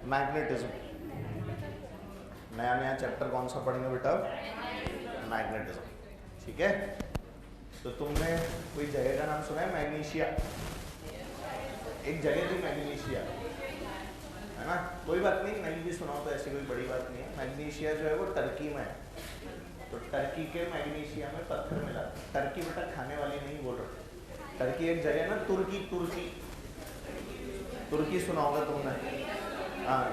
Magnetism. नया नया chapter कौन सा पढ़ेंगे बेटा? मैग्नेटिज्म। ठीक है, तो तुमने कोई जगह का नाम सुना है? मैग्नीशिया। एक जगह थी मैग्नीशिया, है ना? कोई बात नहीं, नहीं भी सुना हो तो ऐसी कोई बड़ी बात नहीं है। मैग्नीशिया जो है वो टर्की में है, तो टर्की के मैग्नीशिया में पत्थर मिला। टर्की बेटा खाने वाली नहीं बोल रहा, टर्की एक जगह है ना, तुर्की। तुर्की तुर्की सुना होगा तुमने? हाँ,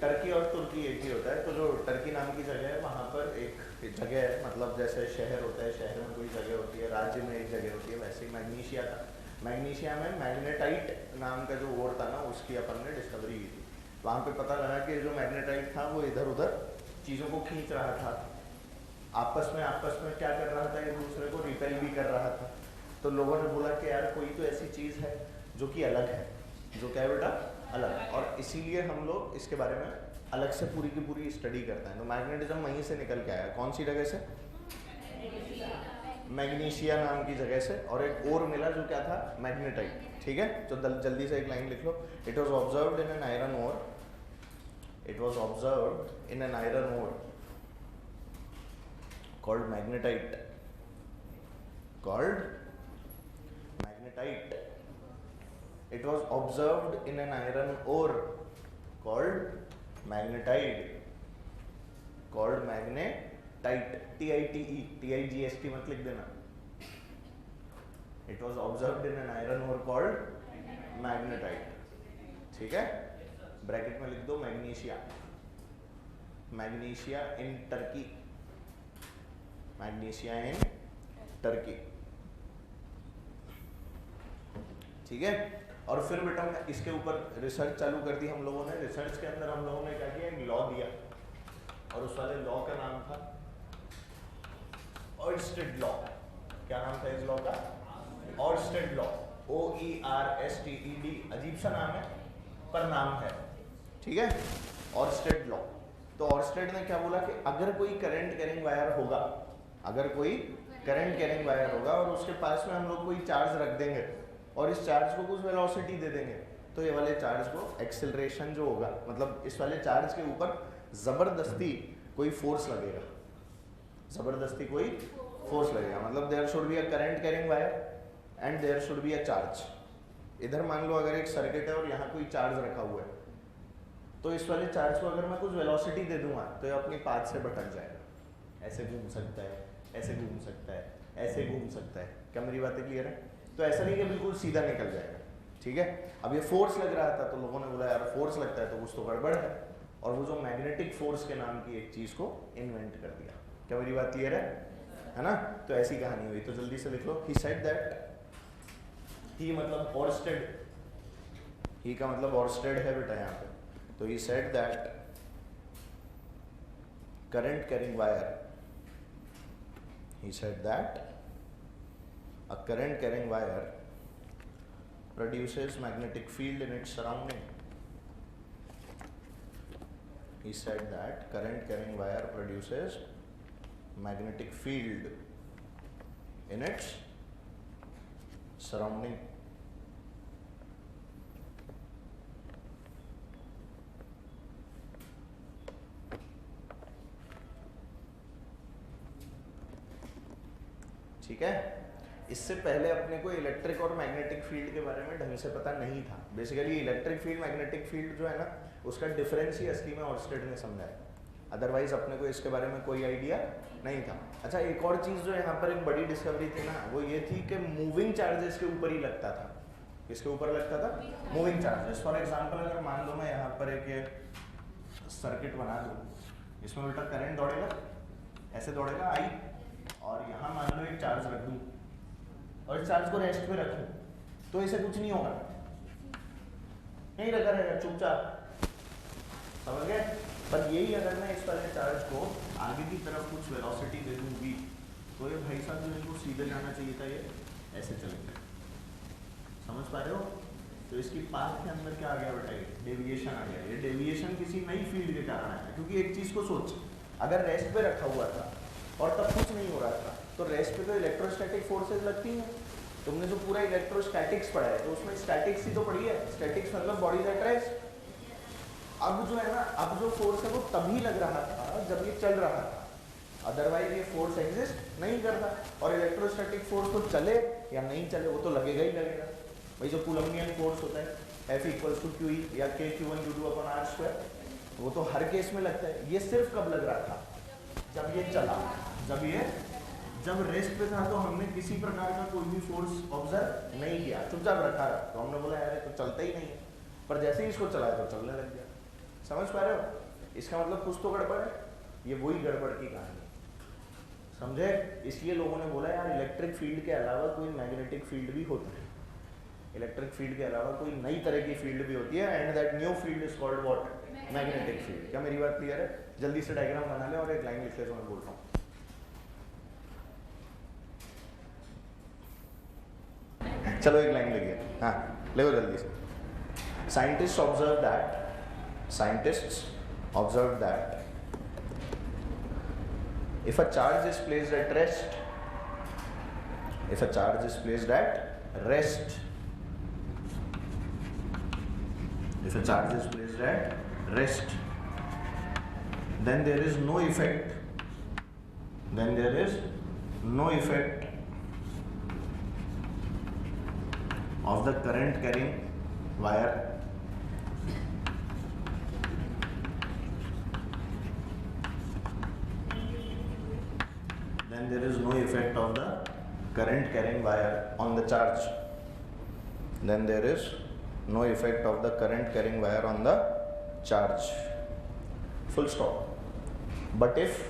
टर्की और तुर्की एक ही होता है। तो जो टर्की नाम की जगह है वहाँ पर एक जगह है, मतलब जैसे शहर होता है, शहर में कोई जगह होती है, राज्य में एक जगह होती है, वैसे ही मैग्नीशिया था। मैग्नीशिया में मैग्नेटाइट नाम का जो ओर था ना, उसकी अपन ने डिस्कवरी की थी। वहाँ पे पता लगा कि जो मैग्नेटाइट था वो इधर उधर चीज़ों को खींच रहा था, आपस में क्या कर रहा था, एक दूसरे को रिपेल भी कर रहा था। तो लोगों ने बोला कि यार कोई तो ऐसी चीज़ है जो कि अलग है, जो क्या है बेटा? अलग। और इसीलिए हम लोग इसके बारे में अलग से पूरी की पूरी स्टडी करते हैं। तो मैग्नेटिज्म वहीं से निकल के आया। कौन सी जगह से? मैग्नीशिया नाम की जगह से। और एक और मिला जो क्या था? मैग्नेटाइट। ठीक है, तो जल्दी से एक लाइन लिख लो। It was observed in an iron ore, it was observed in an iron ore called magnetite, called magnetite. It was observed in an iron ore called magnetite, called magnetite, TITE मत लिख देना। It was observed in an iron ore called magnetite। ठीक है, bracket में लिख दो magnesia. Magnesia in Turkey, magnesia in Turkey. ठीक है, और फिर बेटा इसके ऊपर रिसर्च चालू कर दी हम लोगों ने। रिसर्च के अंदर हम लोगों ने क्या किया? एक लॉ दिया, और उस वाले लॉ का नाम था ऑयरस्टेड लॉ। क्या नाम था इस लॉ का? ऑयरस्टेड लॉ, OERSTED। अजीब सा नाम है पर नाम है। ठीक है, ऑयरस्टेड लॉ। तो ऑयरस्टेड ने क्या बोला कि अगर कोई करंट कैरिंग वायर होगा, अगर कोई करंट कैरिंग वायर होगा और उसके पास में हम लोग कोई चार्ज रख देंगे और इस चार्ज को कुछ वेलोसिटी दे देंगे, तो ये वाले चार्ज को एक्सेलरेशन जो होगा, मतलब इस वाले चार्ज के ऊपर ज़बरदस्ती कोई फोर्स लगेगा, ज़बरदस्ती कोई फोर्स लगेगा। मतलब there should be a current carrying wire and there should be a charge. इधर मान लो अगर एक सर्किट है और यहाँ कोई चार्ज रखा हुआ है, तो इस वाले चार्ज को अगर मैं कुछ वेलोसिटी दे दूंगा तो ये अपनी पाथ से भटक जाएगा। ऐसे घूम सकता है, ऐसे घूम सकता है, ऐसे घूम सकता है। क्या मेरी बातें क्लियर है? तो ऐसा नहीं कि बिल्कुल सीधा निकल जाएगा। ठीक है, अब ये फोर्स लग रहा था तो लोगों ने बोला यार फोर्स लगता है तो कुछ तो गड़बड़ है, और वो जो मैग्नेटिक फोर्स के नाम की एक चीज़ को इन्वेंट कर दिया। क्या मेरी बात क्लियर है ना? तो ऐसी कहानी हुई। तो जल्दी से लिख लो। ही सेड दैट, ही मतलब ऑयरस्टेड, ही का मतलब ऑयरस्टेड है बेटा यहाँ पे। तो he said that current carrying wire, he said that a current carrying wire produces magnetic field in its surrounding. He said that current carrying wire produces magnetic field in its surrounding. ठीक है, इससे पहले अपने को electric और magnetic field के बारे में ढंग से पता नहीं था। Basically electric field magnetic field जो है ना, उसका डिफरेंस ही असली में ऑयरस्टेड ने समझाया। अदरवाइज अपने को इसके बारे में कोई आइडिया नहीं था। अच्छा, एक और चीज़ जो यहाँ पर एक बड़ी डिस्कवरी थी ना, वो ये थी कि मूविंग चार्जेस के ऊपर ही लगता था। किसके ऊपर लगता था? Moving charges. फॉर एग्जाम्पल अगर मान लो मैं यहाँ पर एक सर्किट बना दूँ, इसमें उल्टा करंट दौड़ेगा, ऐसे दौड़ेगा आई, और यहाँ मान लो एक चार्ज रख दूँ और इस चार्ज को रेस्ट पे रखूँ, तो इसे कुछ नहीं होगा, नहीं रखा रहेगा चुपचाप। समझ गए? पर यही अगर मैं इस वाले चार्ज को आगे की तरफ कुछ वेलोसिटी दे दूँगी, तो ये भाई साहब जो इनको सीधे जाना चाहिए था, ये ऐसे चलेगा। समझ पा रहे हो? तो इसकी पाथ के अंदर क्या आ गया बेटा? ये डेविएशन आ गया। ये डेविएशन किसी नई फील्ड के कारण आया, क्योंकि एक चीज़ को सोच, अगर रेस्ट पे रखा हुआ था और तब कुछ नहीं हो रहा था, तो रेस्ट पे तो इलेक्ट्रोस्टैटिक फोर्सेज लगती हैं। तुमने जो पूरा इलेक्ट्रोस्टैटिक्स पढ़ा है तो उसमें स्टैटिक्स ही तो पढ़ी है। स्टैटिक्स मतलब बॉडीज एट रेस्ट। अब जो है ना, अब जो फोर्स है वो तभी लग रहा था जब ये चल रहा था, अदरवाइज ये फोर्स एग्जिस्ट नहीं करता। और इलेक्ट्रोस्टैटिक फोर्स तो चले या नहीं चले वो तो लगेगा ही लगेगा। भाई जो कूलम्बियन फोर्स होता है F = QE या K/Q1/2r², वो तो हर केस में लगता है। ये सिर्फ कब लग रहा था? जब ये चला, जब रेस्ट पे था तो हमने किसी प्रकार का कोई भी फोर्स ऑब्जर्व नहीं किया, चुपचाप रखा रहा, तो हमने बोला यार तो चलता ही नहीं है। पर जैसे ही इसको चलाया तो चलने लग गया। समझ पा रहे हो? इसका मतलब कुछ तो गड़बड़ है। ये वही गड़बड़ की कहानी, समझे? इसलिए लोगों ने बोला यार इलेक्ट्रिक फील्ड के अलावा कोई मैग्नेटिक फील्ड भी होता है, इलेक्ट्रिक फील्ड के अलावा कोई नई तरह की फील्ड भी होती है, and that new field is called what? Magnetic field. क्या मेरी बात क्लियर है? जल्दी से डायग्राम बना ले और एक लाइन लिख ले जो मैं बोल रहा हूँ। चलो एक लाइन लिखिए, हाँ लिखो जल्दी से। Scientists observed that if a charge is placed at rest, then there is no effect of the current carrying wire on the charge. Full stop. But if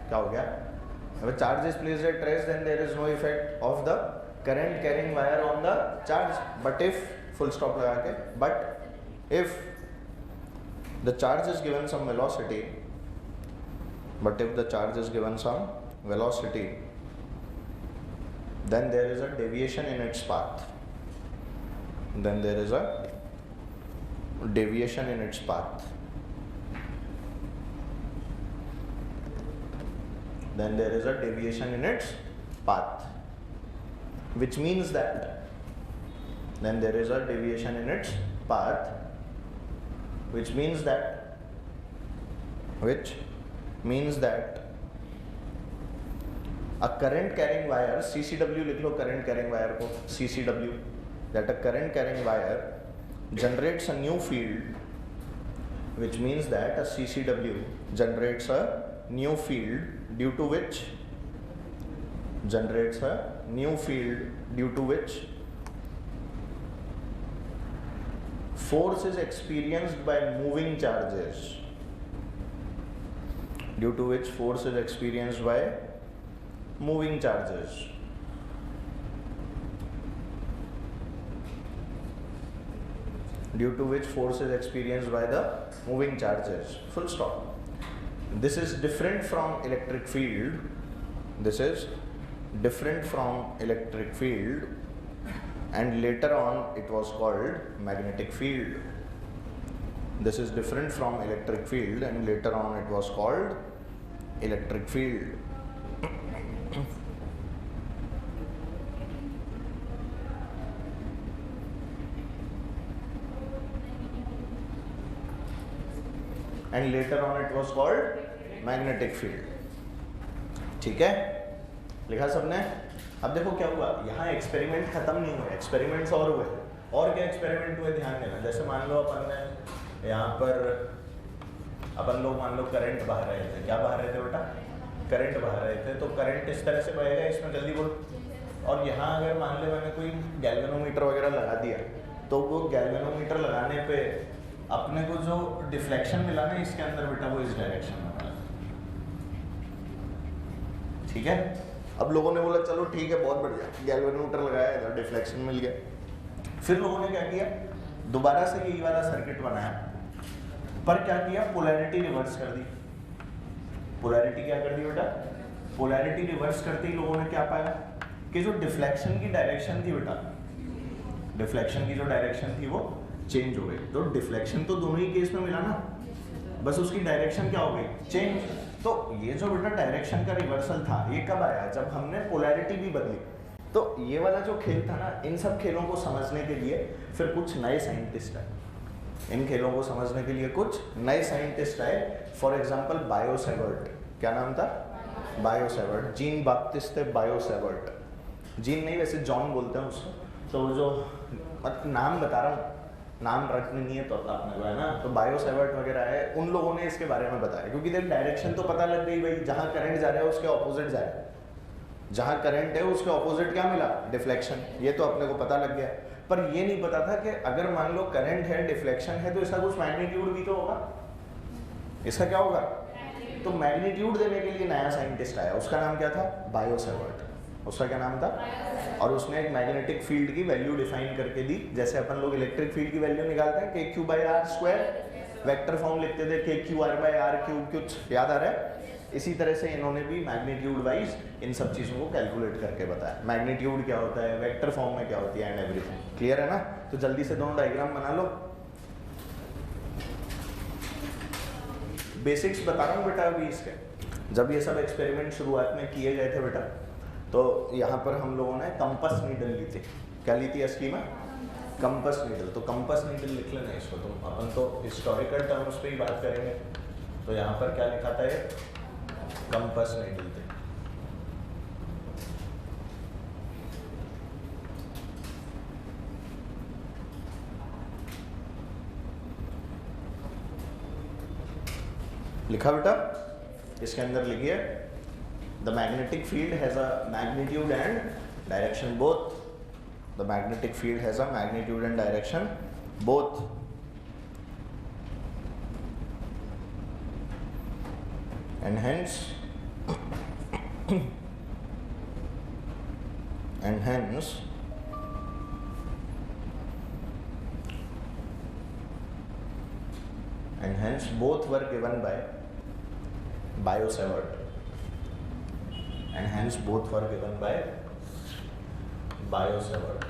क्या हो गया? If a charge is placed at rest, then there is no effect of the current carrying wire on the charge. But if, full stop लगा के, but if the charge is given some velocity, then there is a deviation in its path. Which means that a current carrying wire, CCW लिख लो current carrying wire को, CCW, that a current carrying wire generates a new field, which means that a CCW generates a new field due to which force is experienced by moving charges. Due to which force is experienced by moving charges. Full stop. This is different from electric field. And later on it was called magnetic field. This is different from electric field and later on it was called electric field. And later on it was called magnetic field. ठीक है, लिखा सबने? अब देखो क्या हुआ, यहाँ experiment खत्म नहीं हुए, एक्सपेरिमेंट्स और हुए। और क्या एक्सपेरिमेंट हुए ध्यान देना। जैसे मान लो अपन ने यहाँ पर अपन लोग मान लो करंट बहा रहे थे। क्या बहा रहे थे बेटा? करंट बहा रहे थे। तो करंट इस तरह से बहेगा, इसमें जल्दी बोल। और यहाँ अगर मान ले मैंने कोई गैल्वेनोमीटर वगैरह लगा दिया, तो वो गैल्वेनोमीटर लगाने पे अपने को जो डिफ्लेक्शन मिला ना इसके अंदर बेटा, वो इस डायरेक्शन में मिला। ठीक है। अब लोगों ने बोला चलो ठीक है बहुत बढ़िया, गैल्वेनोमीटर लगाया, इधर डिफ्लेक्शन मिल गया। फिर लोगों ने क्या किया, दोबारा से यही वाला सर्किट बनाया, पर क्या किया, पोलैरिटी रिवर्स कर दी। पोलैरिटी क्या कर दी बेटा? पोलैरिटी रिवर्स करते ही लोगों ने क्या पाया कि जो डिफ्लेक्शन की डायरेक्शन थी बेटा, डिफ्लेक्शन की जो डायरेक्शन थी वो चेंज हो गई। तो डिफ्लेक्शन तो दोनों ही केस में मिला ना, बस उसकी डायरेक्शन क्या हो गई, चेंज। तो ये जो बेटा डायरेक्शन का रिवर्सल था, ये कब आया? जब हमने पोलैरिटी भी बदली। तो तो ये वाला जो खेल था ना, इन सब खेलों को समझने के लिए फिर कुछ नए साइंटिस्ट आए, इन खेलों को समझने के लिए कुछ नए साइंटिस्ट आए। फॉर एग्जाम्पल बायोसेवर्ट, क्या नाम था? बायोसेवर्ट, जीन बाप्टिस्ट बायोसेवर्ट, जीन नहीं वैसे जॉन बोलते हैं उसको, तो वो जो नाम बता रहा हूँ, नाम रखने नहीं है तो अपने को है ना, तो बायोसेवर्ट वगैरह है, उन लोगों ने इसके बारे में बताया, क्योंकि देख डायरेक्शन तो पता लग गई भाई, जहाँ करंट जा रहा है उसके ऑपोजिट जा रहा है, जहाँ करंट है उसके ऑपोजिट क्या मिला? डिफ्लेक्शन, ये तो अपने को पता लग गया। पर ये नहीं पता था कि अगर मान लो करंट है, डिफ्लेक्शन है, तो इसका कुछ मैग्नीट्यूड भी तो होगा, इसका क्या होगा? तो मैग्नीट्यूड देने के लिए नया साइंटिस्ट आया, उसका नाम क्या था? बायोसेवर्ट, उसका क्या नाम था? और उसने एक मैग्नेटिक फील्ड की वैल्यू डिफाइन करके दी, जैसे अपन लोग इलेक्ट्रिक फील्ड की वैल्यू निकालते हैं KQ/R², वेक्टर फॉर्म लिखते थे KQR/R3, कुछ याद आ रहा है? इसी तरह से इन्होंने भी मैग्नीट्यूड वाइज इन सब चीज़ों को कैलकुलेट करके बताया, मैग्नीट्यूड क्या होता है, वेक्टर फॉर्म में क्या होती है एंड एवरीथिंग। क्लियर है ना? तो जल्दी से दोनों डायग्राम बना लो। बेसिक्स बता रहा हूँ बेटा अभी इसके। जब ये सब एक्सपेरिमेंट शुरुआत में किए गए थे बेटा, तो यहाँ पर हम लोगों ने कंपस नीडल ली थी। क्या ली थी असली में? Compass needle. तो कंपस नीडल लिख लेना इसको तुम, अपन तो हिस्टोरिकल टर्म्स पे ही बात करेंगे। तो यहाँ पर क्या लिखा था? ये कंपस नीडल थे। लिखा बेटा? इसके अंदर लिखिए the magnetic field has a magnitude and direction both. The magnetic field has a magnitude and direction both. And hence both were given by Biosevert. And hence both were given by Biosevert.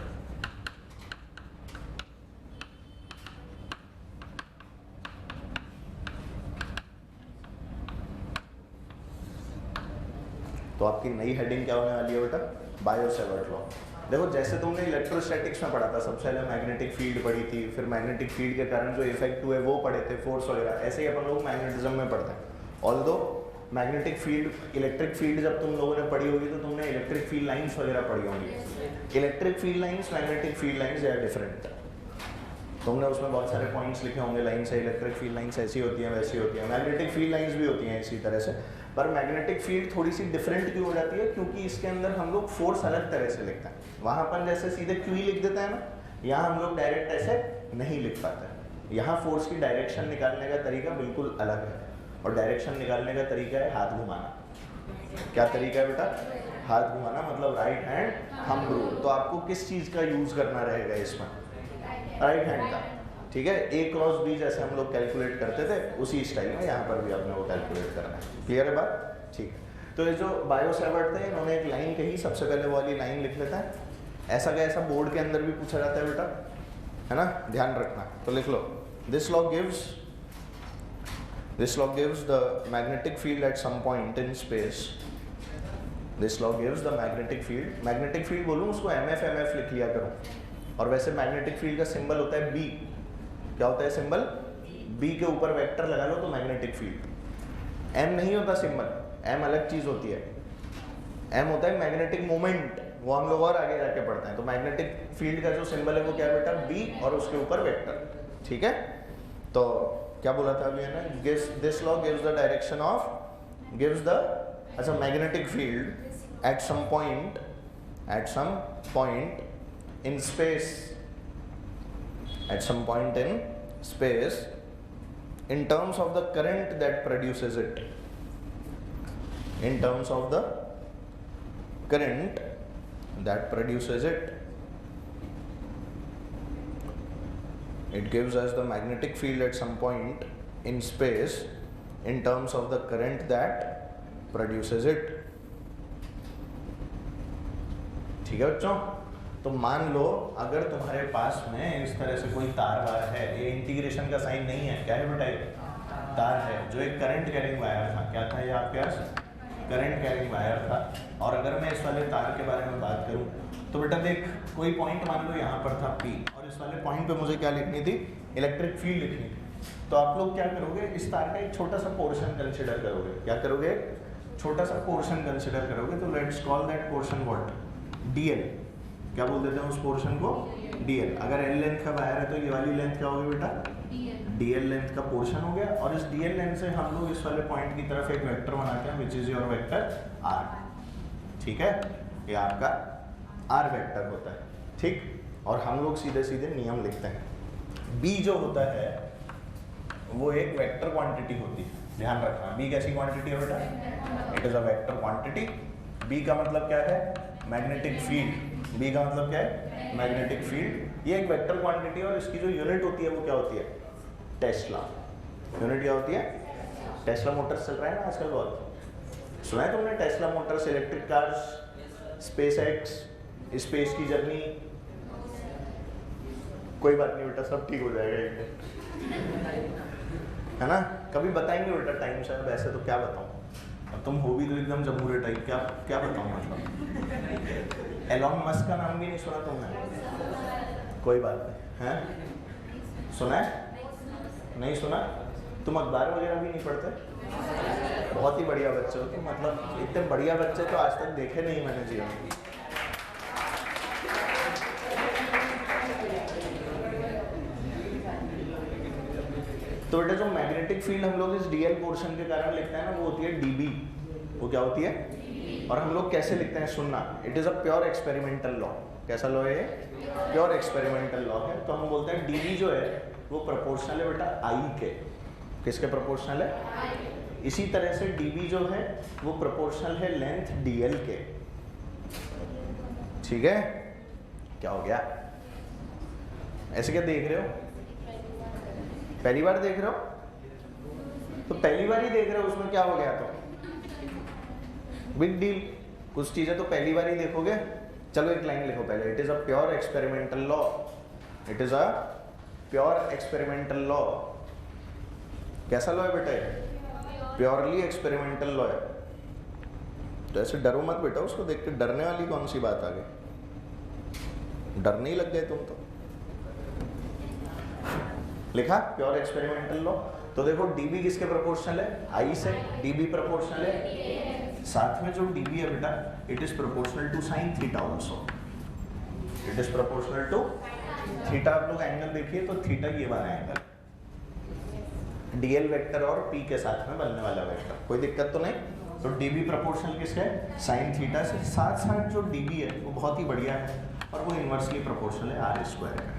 तो आपकी नई heading क्या होने वाली है बेटा? बायोसेवर्ट law. देखो जैसे तुमने इलेक्ट्रोस्टैटिक्स में पढ़ा था, सबसे पहले मैग्नेटिक फील्ड पढ़ी थी, फिर मैग्नेटिक फील्ड के कारण जो इफेक्ट हुए वो पढ़े थे, फोर्स वगैरह, ऐसे ही अपन लोग मैग्नेटिज्म में पढ़ते हैं। Although magnetic field, electric field जब तुम लोगों ने पढ़ी होगी तो तुमने इलेक्ट्रिक फील्ड लाइन्स वगैरह पढ़ी होंगी। Electric field lines, magnetic field lines या डिफरेंट, तुमने उसमें बहुत सारे पॉइंट्स लिखे होंगे, लाइन से इलेक्ट्रिक फील्ड लाइन्स ऐसी होती हैं वैसी होती हैं, मैग्नेटिक फील्ड लाइन्स भी होती हैं इसी तरह से। पर मैग्नेटिक फील्ड थोड़ी सी डिफरेंट क्यों हो जाती है? क्योंकि इसके अंदर हम लोग फोर्स अलग तरह से लिखते हैं। वहाँ अपन जैसे सीधे क्यू ही लिख देते हैं ना, यहाँ हम लोग डायरेक्ट ऐसे नहीं लिख पाते। यहाँ फोर्स की डायरेक्शन निकालने का तरीका बिल्कुल अलग है, और डायरेक्शन निकालने का तरीका है हाथ घुमाना। क्या तरीका है बेटा? हाथ घुमाना, मतलब राइट हैंड थंब रूल। तो आपको किस चीज़ का यूज़ करना रहेगा इसमें? राइट हैंड का। ठीक है, A क्रॉस B जैसे हम लोग कैलकुलेट करते थे उसी स्टाइल में यहाँ पर भी आपने वो कैलकुलेट करना है। क्लियर है बात? ठीक है। तो ये जो बायोसेवर्ट थे, इन्होंने एक लाइन कही, सबसे पहले वो वाली लाइन लिख लेता है। ऐसा का ऐसा बोर्ड के अंदर भी पूछा जाता है बेटा, है ना, ध्यान रखना। तो लिख लो, this law gives the magnetic field at some point in space. This law gives the magnetic field, magnetic field बोलूँ उसको MF लिख लिया करो। और वैसे मैग्नेटिक फील्ड का सिंबल होता है B। क्या होता है सिंबल? B के ऊपर वेक्टर लगा लो तो मैग्नेटिक फील्ड। M नहीं होता सिंबल, M अलग चीज होती है। M होता है मैग्नेटिक मोमेंट, वो हम लोग और आगे जाके पढ़ते हैं। तो मैग्नेटिक फील्ड का जो सिंबल है वो क्या है बेटा? B, और उसके ऊपर वेक्टर। ठीक है, तो क्या बोला था अभी है ना, this law gives the direction of, gives the, अच्छा, magnetic field at some point in space, at some point in space, in terms of the current that produces it, in terms of the current that produces it, it gives us the magnetic field at some point in space in terms of the current that produces it. ठीक है बच्चों? तो मान लो अगर तुम्हारे पास में इस तरह से कोई तार वायर है, ये इंटीग्रेशन का साइन नहीं है, क्या है बेटा? तार है जो एक करंट कैरिंग वायर था। क्या था ये आपके पास? करंट कैरिंग वायर था। और अगर मैं इस वाले तार के बारे में बात करूं तो बेटा देख, कोई पॉइंट मान लो यहाँ पर था P, और इस वाले पॉइंट पे मुझे क्या लिखनी थी, इलेक्ट्रिक फील्ड लिखनी थी। तो आप लोग क्या करोगे, इस तार का एक छोटा सा पोर्शन कंसिडर करोगे। क्या करोगे, छोटा सा पोर्शन कंसिडर करोगे। तो let's call that portion what, DL। क्या बोल देते हैं उस पोर्शन को, DL। अगर L लेंथ का वायर है तो ये वाली लेंथ क्या होगी बेटा, DL लेंथ का पोर्शन हो गया। और इस DL लेंथ से हम लोग इस वाले पॉइंट की तरफ एक वेक्टर बनाते हैं, which is your vector R। ठीक है, ये आपका R वेक्टर होता है। ठीक, और हम लोग सीधे सीधे नियम लिखते हैं। B जो होता है वो एक वेक्टर क्वांटिटी होती है, ध्यान रखना। B कैसी क्वांटिटी है बेटा, it is a vector quantity. B का मतलब क्या है, मैग्नेटिक फील्ड। B का मतलब क्या है, मैग्नेटिक फील्ड। ये एक वेक्टर क्वांटिटी है और इसकी जो यूनिट होती है वो क्या होती है, टेस्ला। यूनिट क्या होती है, टेस्ला मोटर्स चल रहा है ना आजकल बहुत, सुना है तुमने Tesla Motors, electric cars, space x, space की जर्नी। कोई बात नहीं बेटा, सब ठीक हो जाएगा एक दिन, है ना। कभी बताएंगे बेटा टाइम से। वैसे तो क्या बताऊं, अब तुम हो भी तो एकदम जमूरे टाइप, क्या क्या बताऊं मतलब। एलॉन मस्क का नाम भी नहीं सुना तुमने, कोई बात नहीं है, सुना है, नहीं सुना। तुम अखबार वगैरह भी नहीं पढ़ते, बहुत ही बढ़िया बच्चे हो तुम, मतलब इतने बढ़िया बच्चे तो आज तक देखे नहीं मैंने जीवन में। तो बेटा जो मैग्नेटिक फील्ड हम लोग इस DL पोर्शन के कारण लिखते हैं ना, वो होती है DB। वो क्या होती है, और हम लोग कैसे लिखते हैं सुनना, it is a pure experimental law. कैसा लॉ है, प्योर एक्सपेरिमेंटल लॉ है। तो हम बोलते हैं DB जो है वो प्रोपोर्शनल है बेटा I के। किसके प्रोपोर्शनल है, इसी तरह से DB जो है वो प्रोपोर्शनल है लेंथ DL के। ठीक है, क्या हो गया, ऐसे क्या देख रहे हो, पहली बार देख रहे हो, तो पहली बार ही देख रहे हो, उसमें क्या हो गया, तो बिग डील। कुछ चीजें तो पहली बार ही देखोगे। चलो एक लाइन लिखो पहले, it is a pure experimental law, it is a pure experimental law. कैसा लॉ है बेटा, प्योरली एक्सपेरिमेंटल लॉ है। तो ऐसे डरो मत बेटा, उसको देख के डरने वाली कौन सी बात आ गई, डरने ही लग गए तुम तो। लिखा प्योर एक्सपेरिमेंटल लॉ। तो देखो DB किसके प्रोपोर्शनल है, I से। DB प्रोपोर्शनल है, साथ में जो DB है बेटा, it is proportional to sine theta also, it is proportional to theta. आप लोग एंगल देखिए तो थीटा ये वाला एंगल, DL वेक्टर और P के साथ में बनने वाला वेक्टर, कोई दिक्कत तो नहीं। तो DB प्रोपोर्शनल किसका है, साइन थीटा से। साथ साथ जो DB है वो बहुत ही बढ़िया है और वो इन्वर्सली प्रोपोर्शनल है R स्क्वायर का।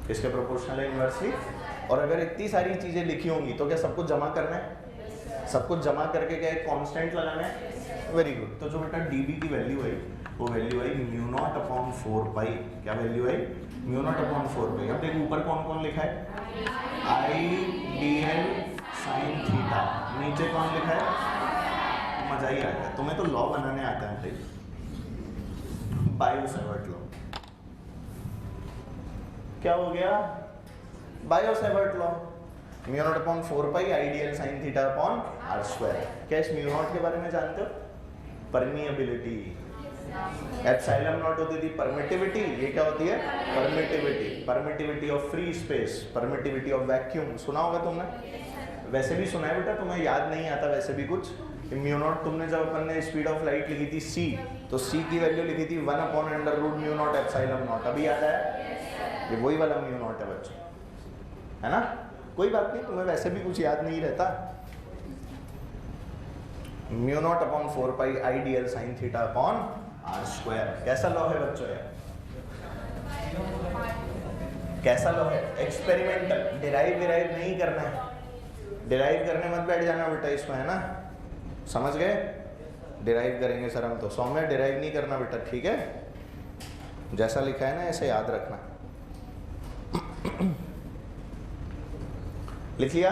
किसके प्रोपोर्शनल है, इन्वर्सली। और अगर इतनी सारी चीजें लिखी होंगी तो क्या सब कुछ जमा करना है, सब कुछ जमा करके क्या एक कांस्टेंट लगाना है, वेरी गुड। तो जो बेटा DB की वैल्यू आई वो वैल्यू आई μ0/4π। क्या वैल्यू आई, μ0/4π। अब देखो ऊपर कौन कौन लिखा है, IDL sin थीटा, नीचे कौन लिखा है, मजा ही आ गया, तुम्हें तो लॉ बनाने आता है भाई, बायो-सेवर्ट लॉ। क्या हो गया, Biot Savart law, μ0/4π IDL sin theta upon R square. क्या इस μ0 के बारे में जानते हो, परमिएबिलिटी। एप्सिलॉन नॉट होती थी परमिटिविटी, ये क्या होती है, permittivity. Permittivity of free space, permittivity of vacuum, सुना होगा तुमने, वैसे भी सुना है बेटा, तुम्हें याद नहीं आता वैसे भी कुछ। μ0 तुमने जब अपन ने स्पीड ऑफ लाइट लिखी थी c, तो c की वैल्यू लिखी थी 1/√μ0 एप्सिलॉन नॉट। अभी याद आया, ये वही वाला μ0 है बच्चों, है ना। कोई बात नहीं, तुम्हें वैसे भी कुछ याद नहीं रहता। μ0/4π IDL sin theta upon R square. कैसा लॉ है बच्चों यार, कैसा लॉ है, एक्सपेरिमेंटल। डिराइव नहीं करना है, डिराइव करने मत बैठ जाना बेटा इसमें, है ना, समझ गए। डिराइव करेंगे सर हम तो, सौम्य डिराइव नहीं करना बेटा, ठीक है। जैसा लिखा है ना ऐसे याद रखना। लिख लिया,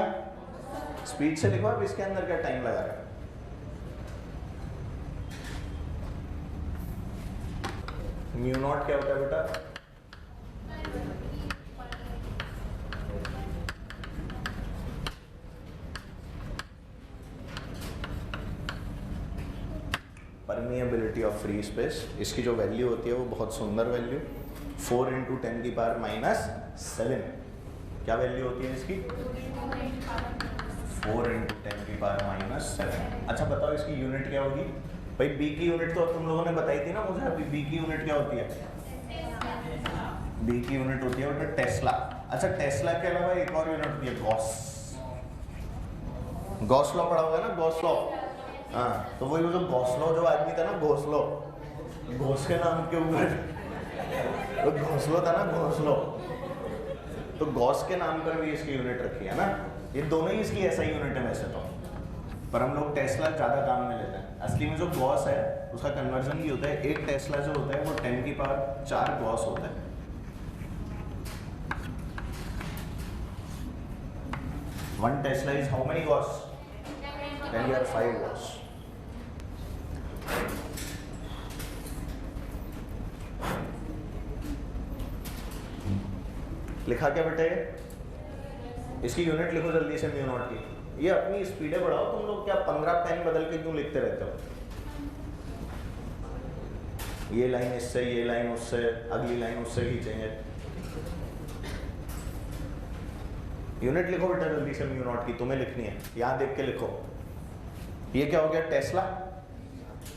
स्पीड से लिखो। अब इसके अंदर क्या टाइम लगा रहा है, μ0 क्या होता है बेटा, परमिएबिलिटी ऑफ फ्री स्पेस, इसकी जो वैल्यू होती है वो बहुत सुंदर वैल्यू 4 × 10⁻⁷ क्या वैल्यू होती है इसकी? 4 × 10⁻⁷। अच्छा बताओ इसकी यूनिट क्या होगी भाई? बी की यूनिट तो तुम लोगों ने बताई थी ना मुझे अभी। बी की यूनिट क्या होती है? बी की यूनिट होती है बेटा टेस्ला। अच्छा टेस्ला के अलावा एक और यूनिट होती है गॉस। गॉस लॉ पढ़ा होगा ना, गॉस लॉ। हाँ तो वही वो जो गॉस लॉ जो आदमी था ना, गॉस लॉ, घोष के नाम के ऊपर तो घोंसलो था ना, घोंसलो, तो गॉस के नाम पर भी इसकी यूनिट रखी है ना। ये दोनों ही इसकी ऐसा यूनिट है वैसे तो, पर हम लोग टेस्ला ज़्यादा काम में लेते हैं। असली में जो गॉस है उसका कन्वर्जन भी होता है। एक टेस्ला जो होता है वो 10⁻⁴ गॉस होता है। One Tesla is how many gauss? 10⁵ gauss. लिखा क्या बेटे? इसकी यूनिट लिखो जल्दी से म्यू नॉट की। ये अपनी स्पीडें बढ़ाओ तुम लोग, क्या 15 पेन बदल के क्यों लिखते रहते हो? ये लाइन इससे, ये लाइन उससे, अगली लाइन उससे खींचेंगे। यूनिट लिखो बेटा जल्दी से म्यू नॉट की, तुम्हें लिखनी है, यहाँ देख के लिखो। ये क्या हो गया? टेस्ला।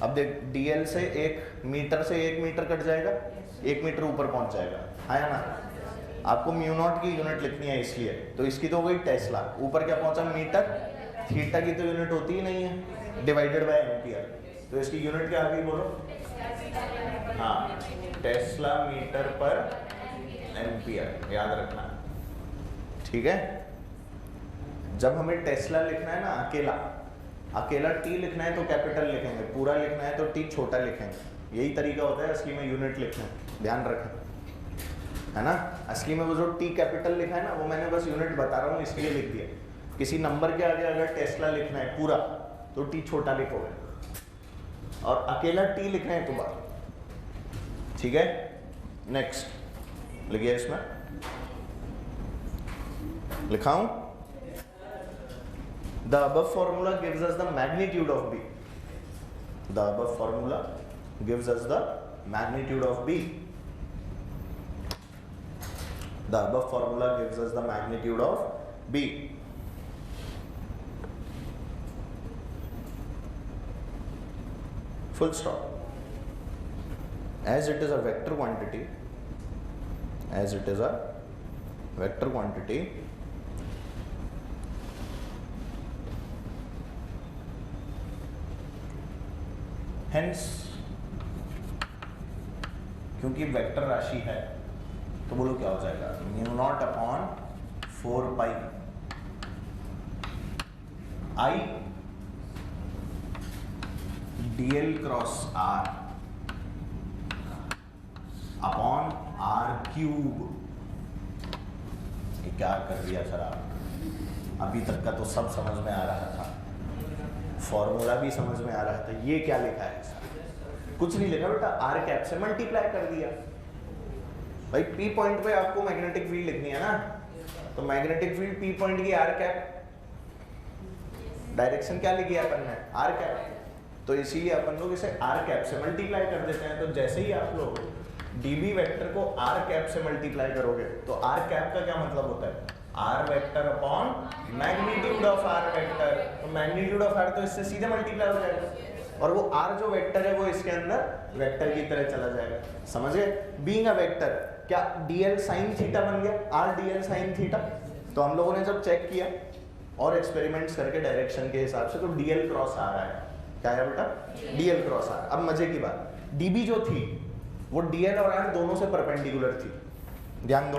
अब देख डीएल से 1 मीटर से 1 मीटर कट जाएगा, 1 मीटर ऊपर पहुंच जाएगा, आया ना? आपको म्यू नॉट की यूनिट लिखनी है इसलिए, तो इसकी तो वही टेस्ला, ऊपर क्या पहुंचा? मीटर। थीटा की तो यूनिट होती ही नहीं है, डिवाइडेड बाय एम्पियर। तो इसकी यूनिट क्या आ गई बोलो? हाँ, टेस्ला मीटर पर एम्पियर, याद रखना, ठीक है। जब हमें टेस्ला लिखना है ना अकेला, अकेला टी लिखना है तो कैपिटल लिखेंगे, पूरा लिखना है तो टी छोटा लिखेंगे। यही तरीका होता है असली में यूनिट लिखने, ध्यान रखें, है ना। असली में वो जो टी कैपिटल लिखा है ना, वो मैंने बस यूनिट बता रहा हूँ इसलिए लिख दिया। किसी नंबर के आगे अगर टेस्ला लिखना है पूरा तो टी छोटा लिखोगे, और अकेला टी लिखना है तो बात, ठीक है। नेक्स्ट लिखिए, इसमें लिखा हूं, the above formula gives us the magnitude of B. The above formula gives us the magnitude of B. The above formula gives us the magnitude of B. Full stop. As it is a vector quantity, as it is a vector quantity, hence क्योंकि vector राशि है तो बोलो क्या हो जाएगा? Mu naught upon 4 पाई आई dl cross r upon r cube. ये क्या कर दिया सर आप? अभी तक का तो सब समझ में आ रहा था, फॉर्मूला भी समझ में आ रहा था, ये क्या लिखा है सर? कुछ नहीं लिखा बेटा, r कैप से मल्टीप्लाई कर दिया। भाई p पॉइंट पे आपको मैग्नेटिक फील्ड लिखनी है ना, तो मैग्नेटिक फील्ड p पॉइंट की r कैप, डायरेक्शन क्या लिखी है अपन ने? r cap. तो इसीलिए अपन लोग इसे r कैप से मल्टीप्लाई कर देते हैं। तो जैसे ही आप लोग db वेक्टर को r कैप से मल्टीप्लाई करोगे तो r कैप का क्या मतलब होता है? r vector upon magnitude of r vector. तो मैग्नीट्यूड ऑफ r तो इससे सीधे मल्टीप्लाई हो जाएगा, और वो r जो वेक्टर है वो इसके अंदर वेक्टर की तरह चला जाएगा, समझे? बीइंग अ वेक्टर, क्या dl sin थीटा बन गया? r dl sin theta. तो हम लोगों ने जब चेक किया और एक्सपेरिमेंट्स करके डायरेक्शन के हिसाब से, तो dl क्रॉस r आया। क्या है बेटा? dl cross r। अब मजे की बात, db जो थी वो dl और r दोनों से परपेंडिकुलर थी। ध्यान दो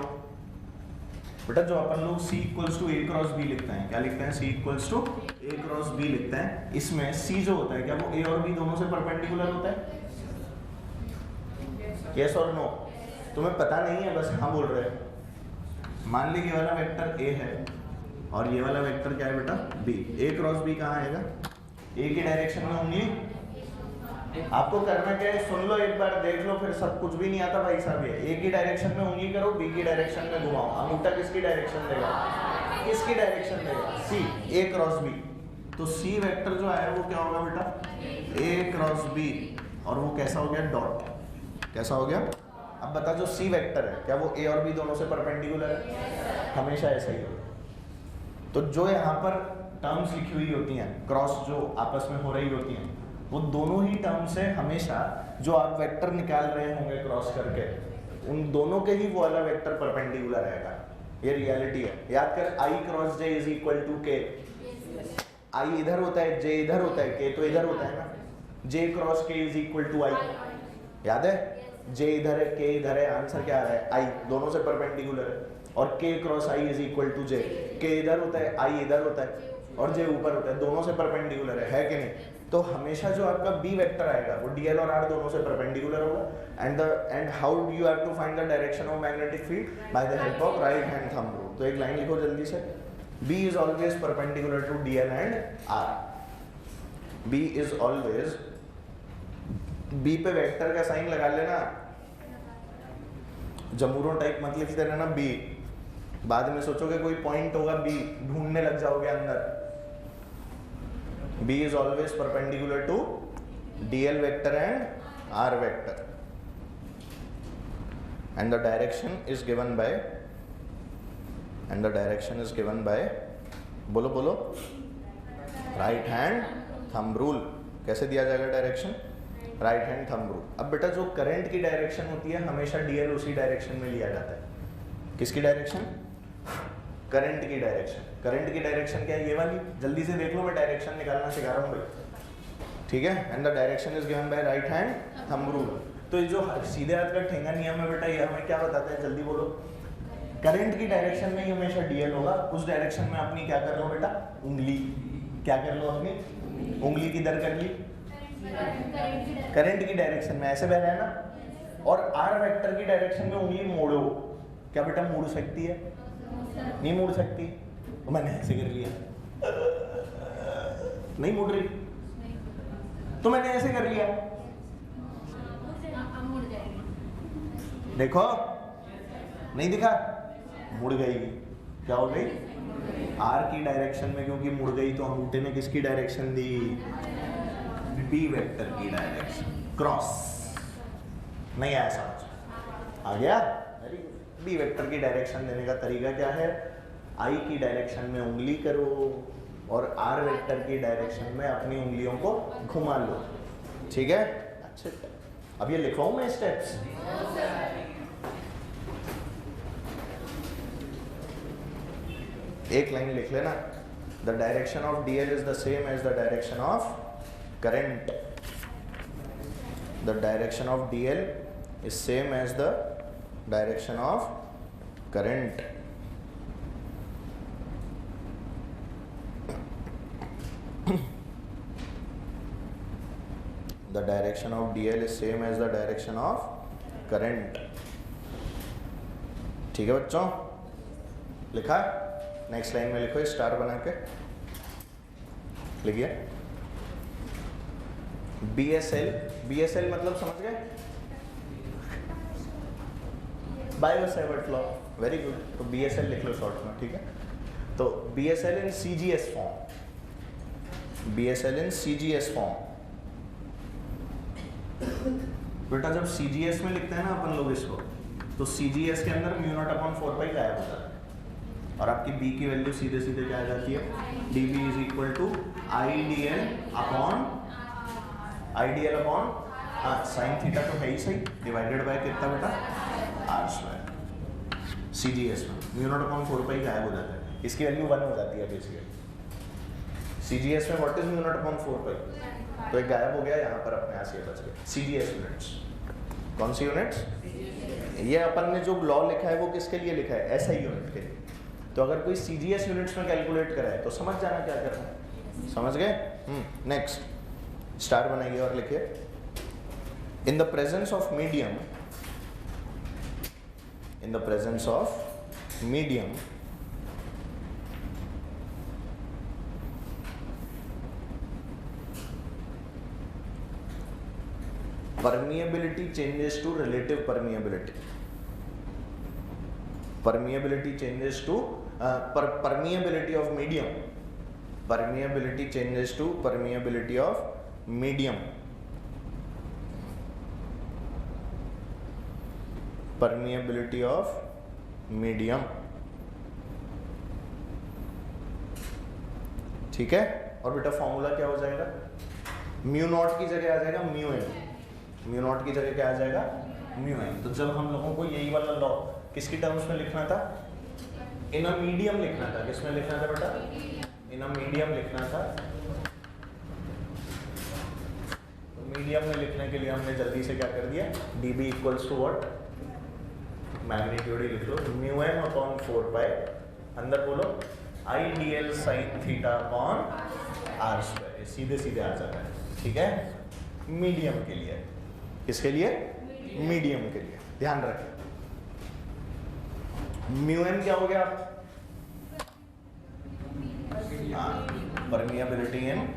बेटा, जो अपन लोग c equals to a cross b लिखते हैं, क्या लिखते हैं? c equals to a cross b लिखते हैं। इसमें c जो होता है क्या वो a और b दोनों से परपेंडिकुलर होता है? यस और नो? तुम्हें पता नहीं है, बस हाँ बोल रहे हैं। मान ली ये वाला वेक्टर a है और ये वाला वेक्टर क्या है बेटा? b। a क्रॉस b कहाँ आएगा? ए की डायरेक्शन में होंगी। आपको करना क्या है, सुन लो एक बार, देख लो, फिर सब कुछ भी नहीं आता भाई साहब। ये ए की डायरेक्शन में उंगली करो, बी की डायरेक्शन में घुमाओ। अंगूठा किसकी डायरेक्शन देगा? किसकी डायरेक्शन देगा? सी, ए क्रॉस बी। तो सी वेक्टर जो आया वो क्या होगा बेटा? ए क्रॉस बी और वो कैसा हो गया, डॉट। कैसा हो गया? अब बता, जो सी वेक्टर है क्या वो ए और बी दोनों से परपेंडिकुलर है? हमेशा ऐसा ही होगा। तो जो यहाँ पर टर्म्स लिखी हुई होती हैं, क्रॉस जो आपस में हो रही होती हैं, वो दोनों ही टर्म से हमेशा जो आप वेक्टर निकाल रहे होंगे क्रॉस करके, उन दोनों के ही वो वाला वेक्टर परपेंडिकुलर रहेगा। ये रियलिटी है। याद कर, I cross J is equal to K. I इधर होता है, जे इधर होता है, के तो इधर होता है ना। जे क्रॉस के इज इक्वल टू आई, याद है? जे इधर है, के इधर है, आंसर क्या आ रहा है? आई। दोनों से परपेंडिकुलर है। और K cross I is equal to J. K इधर होता है, आई इधर होता है, और जे ऊपर होता है, दोनों से परपेंडिकुलर है कि नहीं? तो हमेशा जो आपका बी वेक्टर आएगा वो डीएल और आर दोनों से परपेंडिकुलर होगा। And how do you have to find the direction of magnetic field? By the help of right hand thumb rule. तो एक लाइन लिखो जल्दी से, B is always perpendicular to DL and R. B is always, B पे vector का sine लगा लेना, जमूरों type मत लिख देना ना बी, बाद में सोचोगे कोई पॉइंट होगा बी, ढूंढने लग जाओगे अंदर। B is always perpendicular to DL vector and R vector, and the direction is given by, बोलो बोलो, राइट हैंड थंब रूल। कैसे दिया जाएगा direction? Right hand thumb rule. अब बेटा जो करंट की डायरेक्शन होती है हमेशा DL उसी डायरेक्शन में लिया जाता है। किसकी डायरेक्शन? करंट की डायरेक्शन। करंट की डायरेक्शन क्या है? ये वाली। जल्दी से देख लो, मैं डायरेक्शन निकालना सिखा रहा हूँ भाई, ठीक है? And the direction is given by right hand thumb rule. तो ये जो सीधे हाथ का ठेंगा नियम है बेटा, ये हमें क्या बताता है? जल्दी बोलो। करंट की डायरेक्शन में ही हमेशा डीएल होगा। उस डायरेक्शन में अपनी क्या कर लो बेटा? उंगली। क्या कर लो? अपनी उंगली किधर कर ली? करंट की डायरेक्शन में। ऐसे बह रहा है ना। और आर वेक्टर की डायरेक्शन में उंगली मोड़ो। क्या बेटा मुड़ सकती है? नहीं मुड़ सकती। तो मैंने ऐसे कर लिया, नहीं मुड़ रही, तो मैंने ऐसे कर लिया, देखो नहीं दिखा, मुड़ गई। क्या हो गई? आर की डायरेक्शन में क्योंकि मुड़ गई तो अंगूठे ने किसकी डायरेक्शन दी? बी वेक्टर की डायरेक्शन। क्रॉस नहीं आया समझ? आ गया? बी वेक्टर की डायरेक्शन देने का तरीका क्या है? आई की डायरेक्शन में उंगली करो और आर वेक्टर की डायरेक्शन में अपनी उंगलियों को घुमा लो। ठीक है? अच्छा, अब ये लिखवाऊं मैं स्टेप्स? एक लाइन लिख लेना, the direction of DL is the same as the direction of current. The direction of DL is same as the direction of current. The direction of DL is same as the direction of current. ठीक है बच्चों? लिखा? Next line में लिखो star बना के, लिखिए BSL। BSL मतलब समझ गए? Bio-Savart law. Very good. तो BSL लिख लो शॉर्ट में, ठीक है? तो BSL इन CGS फॉर्म। BSL इन CGS फॉर्म। बेटा जब CGS में लिखते हैं ना अपन लोग इसको, तो CGS के अंदर μ0/4 गायब होता है और आपकी B की वैल्यू सीधे सीधे क्या आ जाती है? dB is equal to IDL upon sine theta तो है ही सही, डिवाइडेड बाय कितना बेटा? Are square. CGS में μ0/4 गायब हो जाता है, इसकी वैल्यू 1 हो जाती है बेसिकली। CGS में व्हाट इज μ0/4? तो एक गायब हो गया यहाँ पर, अपने यहाँ से बच गया। CGS units. कौन सी यूनिट्स? ये अपन ने जो लॉ लिखा है वो किसके लिए लिखा है? SI यूनिट के लिए। तो अगर कोई CGS यूनिट्स में कैलकुलेट करा है तो समझ जाना क्या करना है। समझ गए? नेक्स्ट स्टार बनाइए और लिखिए in the presence of medium, in the presence of medium permeability changes to relative permeability. Permeability changes to permeability of medium. Permeability changes to permeability of medium. Permeability of medium, ठीक है। और बेटा formula क्या हो जाएगा, mu naught की जगह आ जाएगा म्यू एम, म्यू नॉट की जगह क्या आ जाएगा म्यू एम। तो जब हम लोगों को यही वाला लॉ किसकी टर्म्स में लिखना था, इन अ मीडियम लिखना था, किसमें लिखना था बेटा, इन अ मीडियम लिखना था। तो मीडियम में लिखने के लिए हमने जल्दी से क्या कर दिया, D B equals to what, magnitude ही लिख लो, म्यू एम अपॉन 4 पाई, अंदर बोलो I D L sine theta upon R square, सीधे सीधे आ जाता है, ठीक है। मीडियम के लिए, किसके लिए, मीडियम के लिए, ध्यान रखें। म्यू एम क्या हो गया, परमिएबिलिटी इन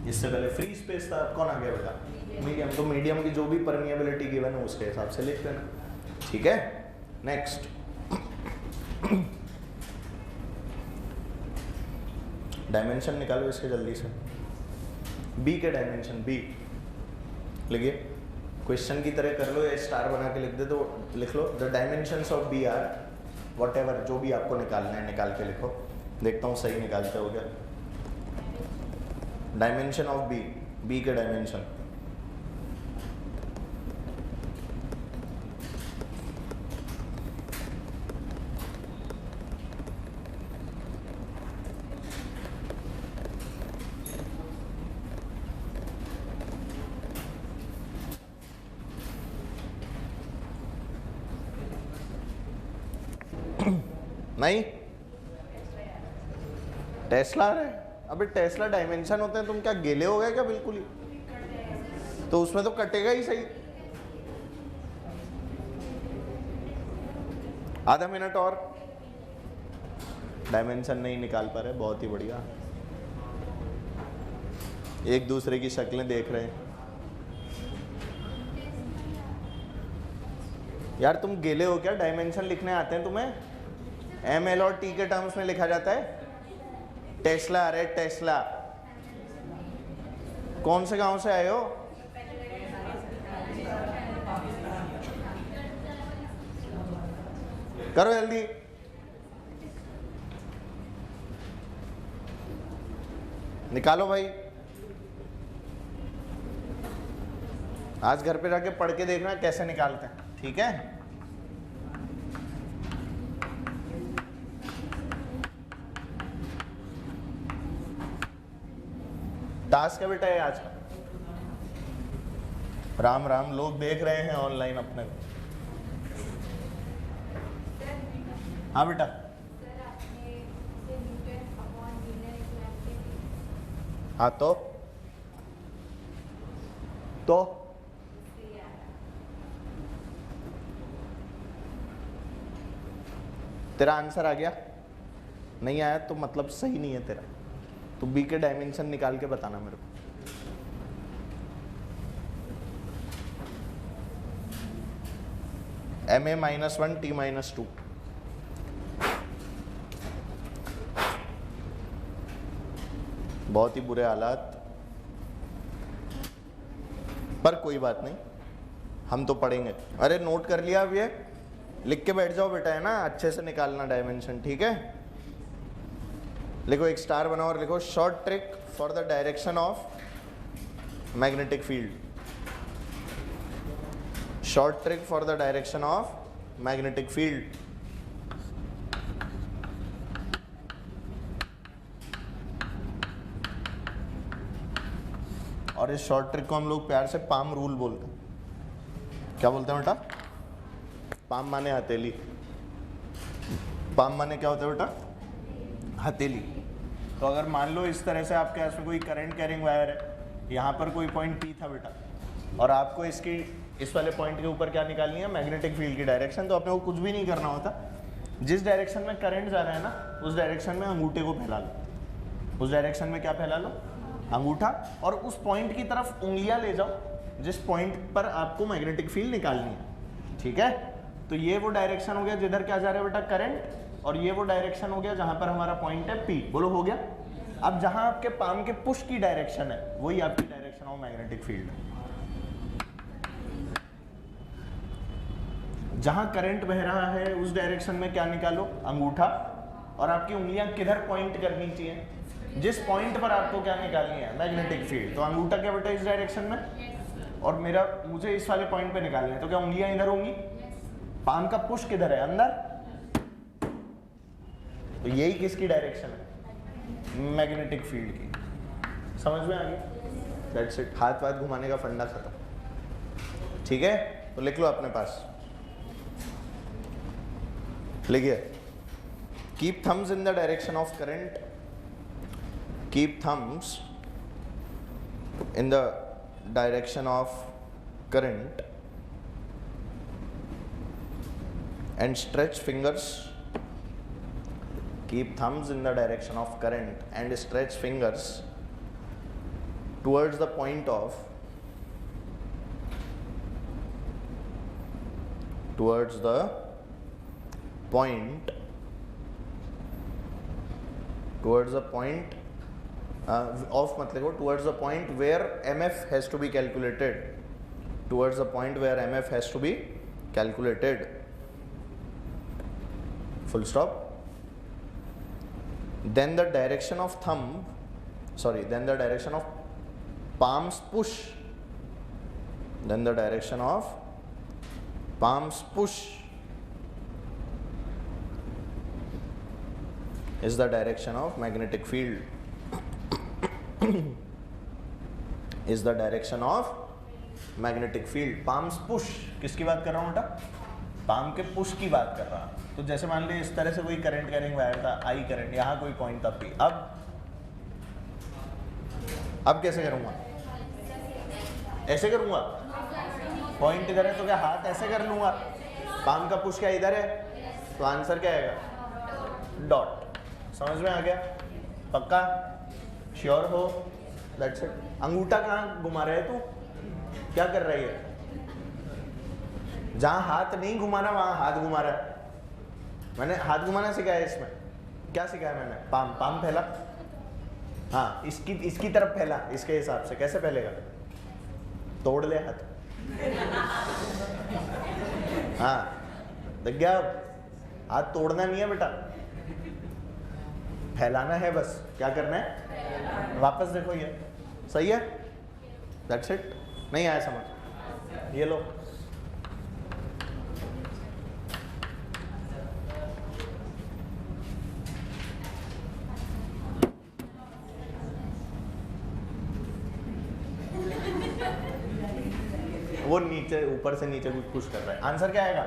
इससे पहले फ्री स्पेस था, कौन आ गया बेटा मीडियम। तो मीडियम की जो भी परमिएबिलिटी गिवन है उसके हिसाब से लिख देना, ठीक है। नेक्स्ट डायमेंशन निकालो इसके जल्दी से, बी के डायमेंशन, बी लिखिए, क्वेश्चन की तरह कर लो या स्टार बना के लिख दे तो लिख लो, the dimensions of B are whatever, जो भी आपको निकालना है निकाल के लिखो, देखता हूँ सही निकालते हो क्या। डायमेंशन ऑफ बी, बी के डायमेंशन, नहीं टेस्ला है, अबे टेस्ला डायमेंशन होते हैं, तुम क्या गेले हो गए क्या बिल्कुल ही, तो उसमें तो कटेगा ही सही। आधा मिनट और, डायमेंशन नहीं निकाल पा रहे, बहुत ही बढ़िया, एक दूसरे की शक्लें देख रहे हैं। यार तुम गेले हो क्या, डायमेंशन लिखने आते हैं तुम्हें, एम एल और टी के टर्म्स में लिखा जाता है। टेस्ला, अरे टेस्ला कौन से गांव से आए हो, करो जल्दी, निकालो भाई, आज घर पे जाके पढ़ के देखना कैसे निकालते हैं, ठीक है। टास्क है बेटा ये आज का, राम राम, लोग देख रहे हैं ऑनलाइन अपने को। हाँ बेटा, हाँ तो तेरा आंसर आ गया, नहीं आया तो मतलब सही नहीं है तेरा, तो बी के डायमेंशन निकाल के बताना मेरे को। एम ए -1 टी -2, बहुत ही बुरे हालात, पर कोई बात नहीं, हम तो पढ़ेंगे। अरे नोट कर लिया अब, ये लिख के बैठ जाओ बेटा, है ना, अच्छे से निकालना डायमेंशन, ठीक है। लिखो, एक स्टार बनाओ और लिखो, short trick for the direction of magnetic field, short trick for the direction of magnetic field. और इस शॉर्ट ट्रिक को हम लोग प्यार से पाम रूल बोलते हैं। क्या बोलते हैं बेटा, पाम माने हथेली, पाम माने क्या होता है बेटा, हथेली। तो अगर मान लो इस तरह से आपके पास में कोई करंट कैरिंग वायर है, यहाँ पर कोई पॉइंट P था बेटा, और आपको इसकी इस वाले पॉइंट के ऊपर क्या निकालनी है, मैग्नेटिक फील्ड की डायरेक्शन। तो अपने को कुछ भी नहीं करना होता, जिस डायरेक्शन में करंट जा रहा है ना, उस डायरेक्शन में अंगूठे को फैला लो, उस डायरेक्शन में क्या फैला लो, अंगूठा, और उस पॉइंट की तरफ उंगलियां ले जाओ जिस पॉइंट पर आपको मैग्नेटिक फील्ड निकालनी है, ठीक है। तो ये वो डायरेक्शन हो गया जिधर क्या जा रहा है बेटा, करंट, और ये वो डायरेक्शन हो गया जहां पर हमारा पॉइंट है P। बोलो हो गया, अब जहां आपके पाम के पुश की डायरेक्शन है वही आपकी डायरेक्शन ऑफ मैग्नेटिक फील्ड है। जहां करंट बह रहा है उस डायरेक्शन में क्या निकालो, अंगूठा, और आपकी उंगलियां किधर पॉइंट करनी चाहिए, जिस पॉइंट पर आपको क्या निकालनी है, मैग्नेटिक फील्ड। तो अंगूठा क्या बेटा इस डायरेक्शन में, और मुझे इस वाले पॉइंट पे निकालना है, तो क्या उंगलियां इधर होंगी, पाम का पुश किधर है, अंदर, तो यही किसकी डायरेक्शन है, मैग्नेटिक फील्ड की। समझ में आ गया, दैट्स इट। हाथ वाथ घुमाने का फंडा खत्म, ठीक है। तो लिख लो अपने पास, लिखिए, keep thumbs in the direction of current, keep thumbs in the direction of current and stretch fingers, keep thumbs in the direction of current and stretch fingers towards the point of point of मतलब को towards the point where MF has to be calculated, towards the point where MF has to be calculated, full stop. Then the direction of palm's push, then the direction of palm's push is the direction of magnetic field, is the direction of magnetic field. palm's push किसकी बात कर रहा हूँ बेटा, palm के push की बात कर रहा हूँ। तो जैसे मान लीजिए इस तरह से कोई करंट कैरिंग वायर था, आई करंट, यहाँ कोई पॉइंट था पी, अब कैसे करूँगा, ऐसे करूँगा, पॉइंट इधर है तो क्या हाथ ऐसे कर लूँगा, पाम का पुश क्या इधर है, तो आंसर क्या आएगा, डॉट। समझ में आ गया, पक्का, श्योर हो, दैट्स इट। अंगूठा कहाँ घुमा रहा है तू, क्या कर रही है, जहां हाथ नहीं घुमाना वहां हाथ घुमा रहा है। मैंने हाथ घुमाना सिखाया, इसमें क्या सिखाया मैंने, पाम फैला, हाँ इसकी तरफ फैला, इसके हिसाब से कैसे फैलेगा, तोड़ ले हाथ, हाँ देख गया, हाथ तोड़ना नहीं है बेटा, फैलाना है बस, क्या करना है, वापस देखो, ये सही है, दैट्स इट। नहीं आया समझ, ये लो, वो नीचे ऊपर से नीचे कुछ पुश कर रहा है, आंसर क्या आएगा,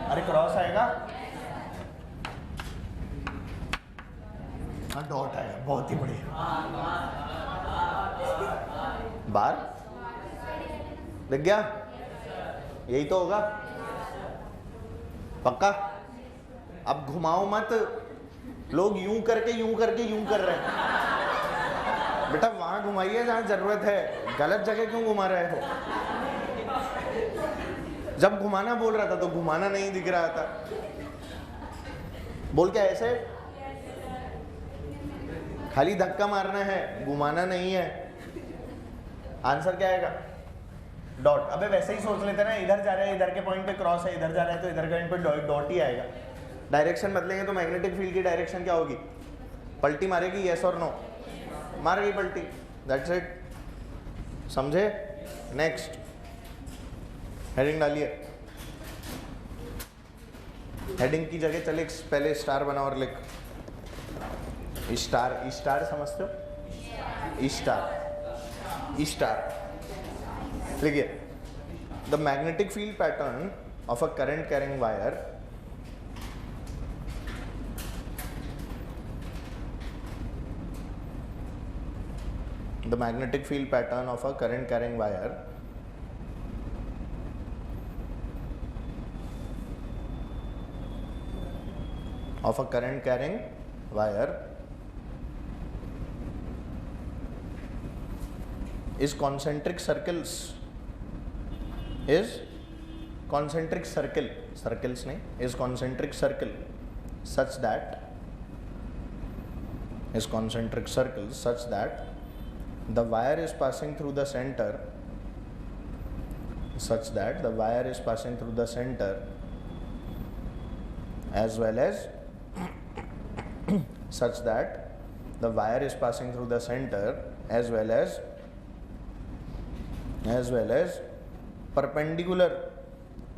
अरे क्रॉस आएगा, हाँ डॉट आएगा, बहुत ही बढ़िया, बार लग गया, यही तो होगा, पक्का। अब घुमाओ मत, लोग यूं करके यूं कर रहे हैं, बेटा वहां घुमाइए जहां जरूरत है, गलत जगह क्यों घुमा रहे हो। जब घुमाना बोल रहा था तो घुमाना नहीं दिख रहा था, बोल क्या ऐसे, खाली धक्का मारना है, घुमाना नहीं है, आंसर क्या आएगा, डॉट। अबे वैसे ही सोच लेते ना, इधर जा रहा है, इधर के पॉइंट पे क्रॉस है, इधर जा रहा है तो इधर के पॉइंट पे डॉट ही आएगा। डायरेक्शन बदलेंगे तो मैग्नेटिक फील्ड की डायरेक्शन क्या होगी, पलटी मारेगी, यस और नो, मार गई पलटी, दैट्स इट, समझे। नेक्स्ट हेडिंग डालिए, हेडिंग की जगह चले पहले स्टार बना और लिख, स्टार समझते हो, स्टार लिखिए, the magnetic field pattern of a current carrying wire the magnetic field pattern of a current carrying wire is concentric circle such that is concentric circles such that the wire is passing through the center as well as perpendicular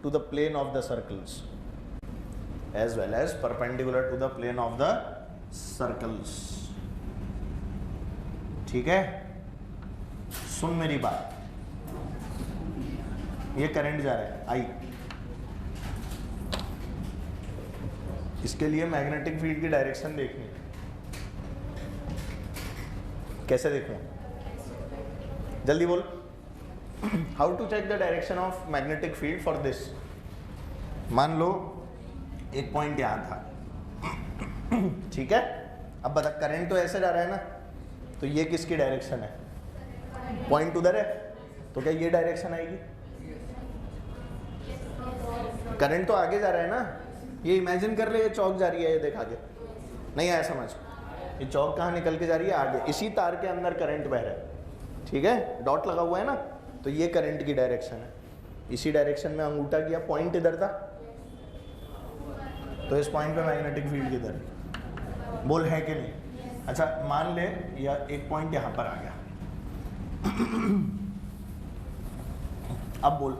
to the plane of the circles, ठीक है। सुन मेरी बात, ये current जा रहा है आई, इसके लिए मैग्नेटिक फील्ड की डायरेक्शन देखनी है। कैसे देखूं? जल्दी बोल। How to check the direction of magnetic field for this? मान लो एक पॉइंट यहां था, ठीक है। अब बता, करंट तो ऐसे जा रहा है ना, तो ये किसकी डायरेक्शन है? पॉइंट उधर है, तो क्या ये डायरेक्शन आएगी? करंट तो आगे जा रहा है ना, ये इमेजिन कर ले ये चौक जा रही है, ये देख आगे, नहीं आया समझ? ये चौक कहाँ निकल के जा रही है? आगे, इसी तार के अंदर करंट बह रहा है, ठीक है। डॉट लगा हुआ है ना, तो ये करंट की डायरेक्शन है। इसी डायरेक्शन में अंगूठा किया, पॉइंट इधर था, तो इस पॉइंट पे मैग्नेटिक फील्ड किधर है? बोल है कि नहीं? अच्छा मान ले या एक पॉइंट यहाँ पर आ गया, अब बोल,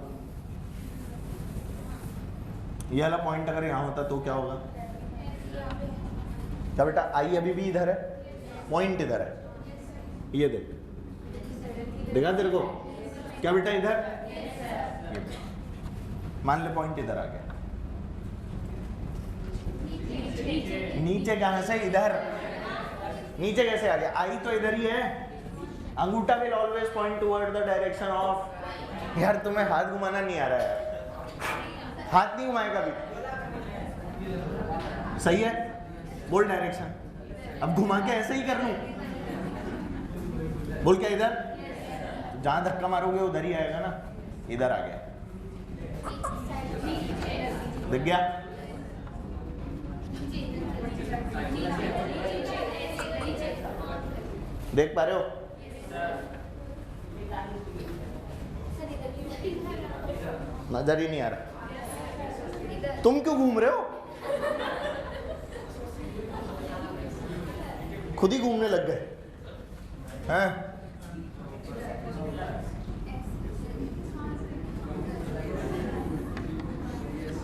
ये वाला पॉइंट अगर यहाँ होता तो क्या होगा? क्या बेटा, आई अभी भी इधर है, पॉइंट इधर है, ये देख, देखा तेरे को? क्या बेटा इधर? ये मान ले पॉइंट इधर आ गया, नीचे कहां से? इधर। नीचे कैसे आ गया? आई तो इधर ही है, अंगूठा will always point toward the direction of. यार तुम्हें हाथ घुमाना नहीं आ रहा है, हाथ नहीं घुमाएगा भी, सही है? बोल डायरेक्शन, अब घुमा के ऐसे ही कर लूं? बोल क्या इधर? जहां धक्का मारोगे उधर ही आएगा ना, इधर आ गया, दिख गया? देख पा रहे हो? नजर ही नहीं आ रहा। तुम क्यों घूम रहे हो? खुद ही घूमने लग गए हैं?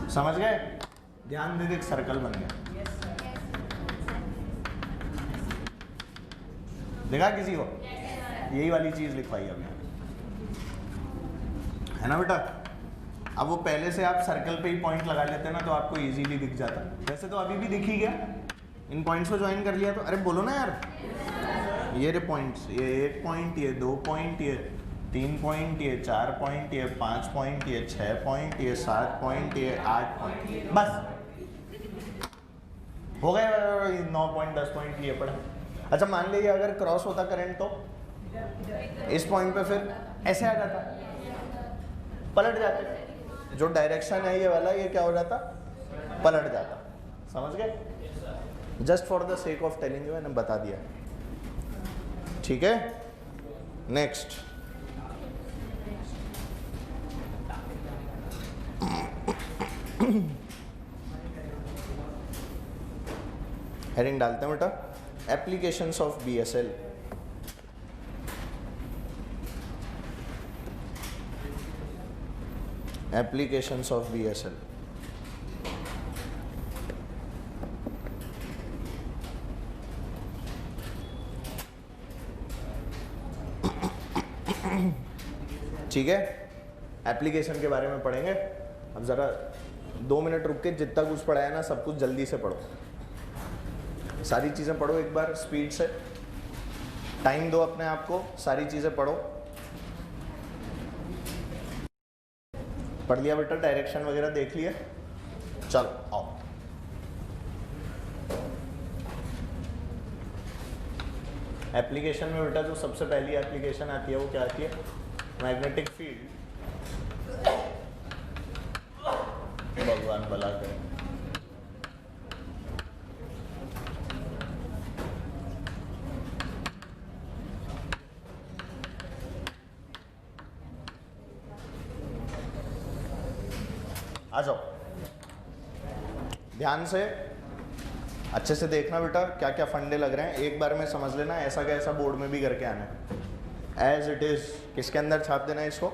समझ गए? ध्यान दे, एक सर्कल बन गया, देखा किसी को? यही वाली चीज लिखवाई अभी, है ना बेटा? अब वो पहले से आप सर्कल पे ही पॉइंट लगा लेते ना, तो आपको इजीली दिख जाता। वैसे तो अभी भी दिख ही गया, इन पॉइंट्स को ज्वाइन कर लिया तो। अरे बोलो ना यार, ये रे पॉइंट्स, ये 1 पॉइंट, ये 2 पॉइंट, ये 3 पॉइंट, ये 4 पॉइंट, ये 5 पॉइंट, ये 6 पॉइंट, ये 7 पॉइंट, ये 8 पॉइंट, बस हो गए 9 पॉइंट, 10 पॉइंट ये पड़ा। अच्छा मान लीजिए अगर क्रॉस होता करंट तो इस पॉइंट पे फिर ऐसे आ जाता, पलट जाते। जो डायरेक्शन है ये वाला, ये क्या हो जाता? पलट जाता। समझ गए? Just for the sake of telling you मैंने बता दिया, ठीक है। नेक्स्ट, हेडिंग डालते हैं बेटा, applications of BSL। Applications of BSL। ठीक है, एप्लीकेशन के बारे में पढ़ेंगे। अब ज़रा 2 मिनट रुक के जितना कुछ पढ़ा है ना, सब कुछ जल्दी से पढ़ो, सारी चीज़ें पढ़ो एक बार स्पीड से, टाइम दो अपने आप को, सारी चीज़ें पढ़ो। पढ़ लिया बेटा? डायरेक्शन वगैरह देख लिया? चलो आओ। एप्लीकेशन में बेटा जो सबसे पहली एप्लीकेशन आती है वो क्या आती है? Magnetic field. भगवान भला करे। आ जाओ, ध्यान से अच्छे से देखना बेटा, क्या क्या फंडे लग रहे हैं एक बार में समझ लेना, ऐसा का ऐसा बोर्ड में भी करके आना है। एज इट इज किसके अंदर छाप देना है इसको,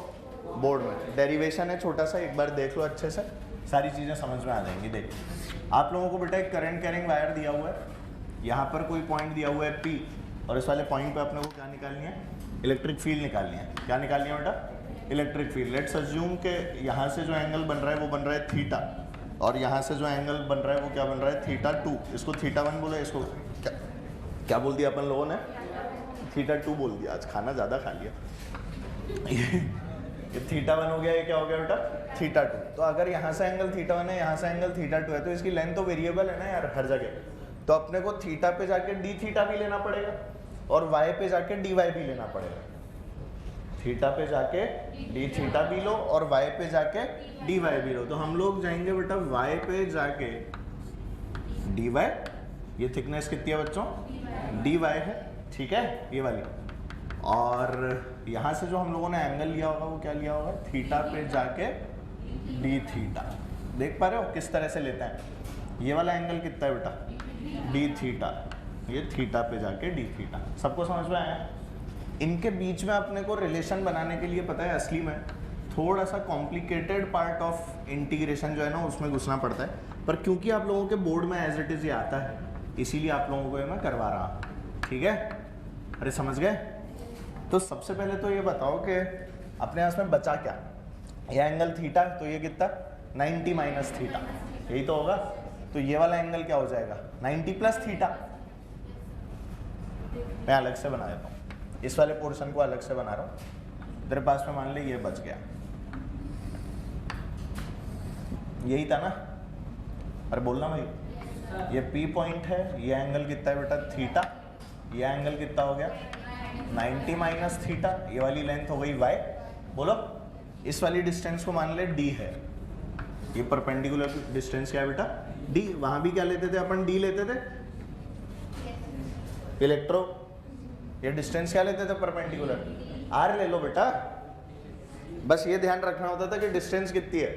बोर्ड में। डेरिवेशन है छोटा सा, एक बार देख लो अच्छे से, सारी चीज़ें समझ में आ जाएंगी। देख आप लोगों को बेटा एक करंट कैरिंग वायर दिया हुआ है, यहाँ पर कोई पॉइंट दिया हुआ है P, और इस वाले पॉइंट पे अपने को क्या निकालनी है, इलेक्ट्रिक फील्ड निकालनी है। क्या निकालनी है बेटा, इलेक्ट्रिक फील्ड। लेट्स अज्यूम के यहाँ से जो एंगल बन रहा है वो बन रहा है थीटा, और यहाँ से जो एंगल बन रहा है वो क्या बन रहा है, थीटा 2। इसको थीटा 1 बोला, इसको क्या बोल दिया अपन लोगों ने, थीटा 2 बोल दिया। आज खाना ज़्यादा खा लिया। ये थीटा 1 हो गया, ये क्या हो गया बेटा, थीटा 2। तो अगर यहाँ से एंगल थीटा 1 है, यहाँ से एंगल थीटा 2 है, तो इसकी लेंथ तो वेरिएबल है ना यार हर जगह। तो अपने को थीटा पे जाके डी थीटा भी लेना पड़ेगा, और वाई पे जाके डी वाई भी लेना पड़ेगा। थीटा पे जाके डी थीटा भी लो, और वाई पे जाके डी वाई भी लो। तो हम लोग जाएंगे बेटा वाई पे जाके डी वाई, ये थिकनेस कितनी है बच्चों, डी वाई है, ठीक है, ये वाली। और यहाँ से जो हम लोगों ने एंगल लिया होगा वो क्या लिया होगा, थीटा पे जाके डी थीटा। देख पा रहे हो किस तरह से लेता है, ये वाला एंगल कितना है बेटा, डी थीटा, ये थीटा पे जाके डी थीटा। सबको समझ में आया। इनके बीच में अपने को रिलेशन बनाने के लिए पता है असली में थोड़ा सा कॉम्प्लिकेटेड पार्ट ऑफ इंटीग्रेशन जो है ना उसमें घुसना पड़ता है, पर क्योंकि आप लोगों के बोर्ड में एज इट इज ये आता है इसीलिए आप लोगों को ये मैं करवा रहा हूँ, ठीक है। अरे समझ गए। तो सबसे पहले तो ये बताओ कि अपने यहाँ में बचा क्या, ये एंगल थीटा, तो ये कितना 90 माइनस थीटा, यही तो होगा। तो ये वाला एंगल क्या हो जाएगा, 90 प्लस थीटा। मैं अलग से बना देता हूँ, इस वाले पोर्शन को अलग से बना रहा हूँ। तेरे पास में मान ले ये बच गया, यही था ना। अरे बोलना भाई, ये P पॉइंट है, ये एंगल कितना है बेटा थीटा, ये एंगल कितना हो गया 90 माइनस थीटा, ये वाली लेंथ हो गई y। बोलो इस वाली डिस्टेंस को मान ले d है, ये परपेंडिकुलर डिस्टेंस क्या है बेटा d। वहां भी क्या लेते थे अपन, d लेते थे इलेक्ट्रो, ये डिस्टेंस क्या लेते थे परपेंडिकुलर, r ले लो बेटा। बस ये ध्यान रखना होता था कि डिस्टेंस कितनी है,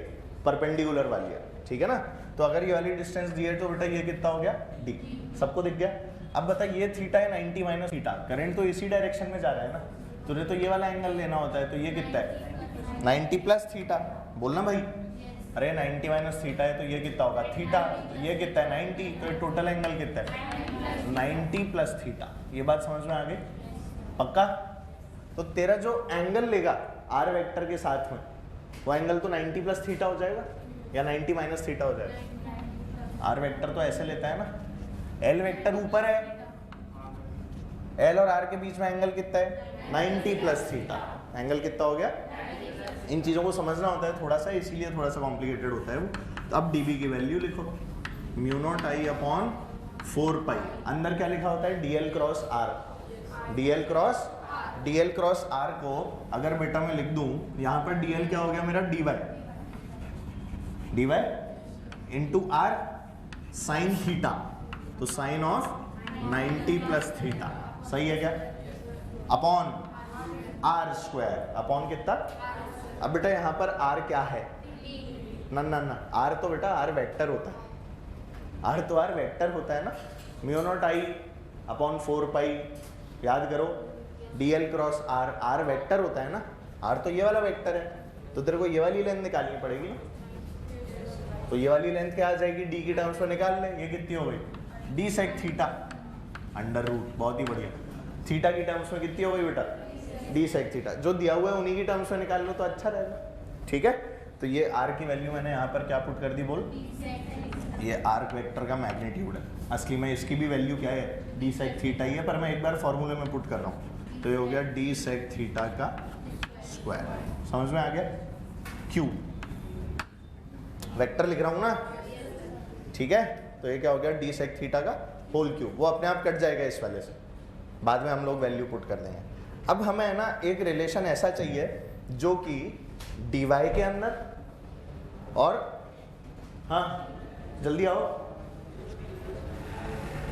परपेंडिकुलर वाली है, ठीक है ना। तो अगर ये वाली डिस्टेंस दी है तो बेटा ये कितना हो गया d, सबको दिख गया। अब बता ये थीटा है 90 माइनस थीटा, करंट तो इसी डायरेक्शन में जा रहा है ना, तुझे तो ये वाला एंगल लेना होता है। तो ये कितना है 90 प्लस थीटा, बोलना भाई। अरे 90 माइनस थीटा है तो ये कितना होगा थीटा, तो ये कितना है 90, तो ये टोटल एंगल कितना है 90 प्लस थीटा। ये बात समझ में आ गई, पक्का। तो तेरा जो एंगल लेगा आर वेक्टर के साथ में वो एंगल तो 90 प्लस थीटा हो जाएगा या 90 माइनस थीटा हो जाएगा। आर वेक्टर तो ऐसे लेता है ना, एल वेक्टर ऊपर है, एल और आर के बीच में एंगल कितना है 90 प्लस थीटा। एंगल कितना हो गया, इन चीज़ों को समझना होता है थोड़ा सा, इसीलिए थोड़ा सा कॉम्प्लिकेटेड होता है वो। तो अब डीबी की वैल्यू लिखो, mu not I upon 4 pi. अंदर क्या लिखा होता है DL cross R, DL cross R को अगर बेटा मैं लिख दूं, यहाँ पर डीएल क्या हो गया मेरा D Y into R sine theta, तो साइन ऑफ 90 प्लस थीटा, सही है क्या, अपॉन आर स्क्वायर, अपॉन कितना। अब बेटा यहाँ पर आर क्या है, ना आर तो बेटा आर वेक्टर होता है, आर तो आर वेक्टर होता है ना। Mu not I upon 4 pi, याद करो DL cross R, R vector होता है ना, आर तो ये वाला वेक्टर है, तो तेरे को ये वाली लेंथ निकालनी पड़ेगी ना। तो ये वाली लेंथ क्या आ जाएगी, डी की टर्म्स में निकाल ले, ये कितनी हो गई D sec theta under root, बहुत ही बढ़िया। थीटा की टर्म्स में कितनी हो गई बेटा डी सेक थीटा, जो दिया हुआ है उन्हीं की टर्म्स में निकाल लो तो अच्छा रहेगा, ठीक है। तो ये आर की वैल्यू मैंने यहाँ पर क्या पुट कर दी, बोल, ये आर्क वेक्टर का मैग्नीट्यूड है। असली में इसकी भी वैल्यू क्या है डी सेक थीटा ही है, पर मैं एक बार फॉर्मूले में पुट कर रहा हूँ। तो ये हो गया डी सेक थीटा का स्क्वायर, समझ में आ गया। क्यू वेक्टर लिख रहा हूँ ना, ठीक है। तो ये क्या हो गया डी सेक थीटा का होल क्यूब, वो अपने आप कट जाएगा इस वाले से, बाद में हम लोग वैल्यू पुट कर देंगे। अब हमें है ना एक रिलेशन ऐसा चाहिए जो कि डी वाई के अंदर और, हाँ जल्दी आओ,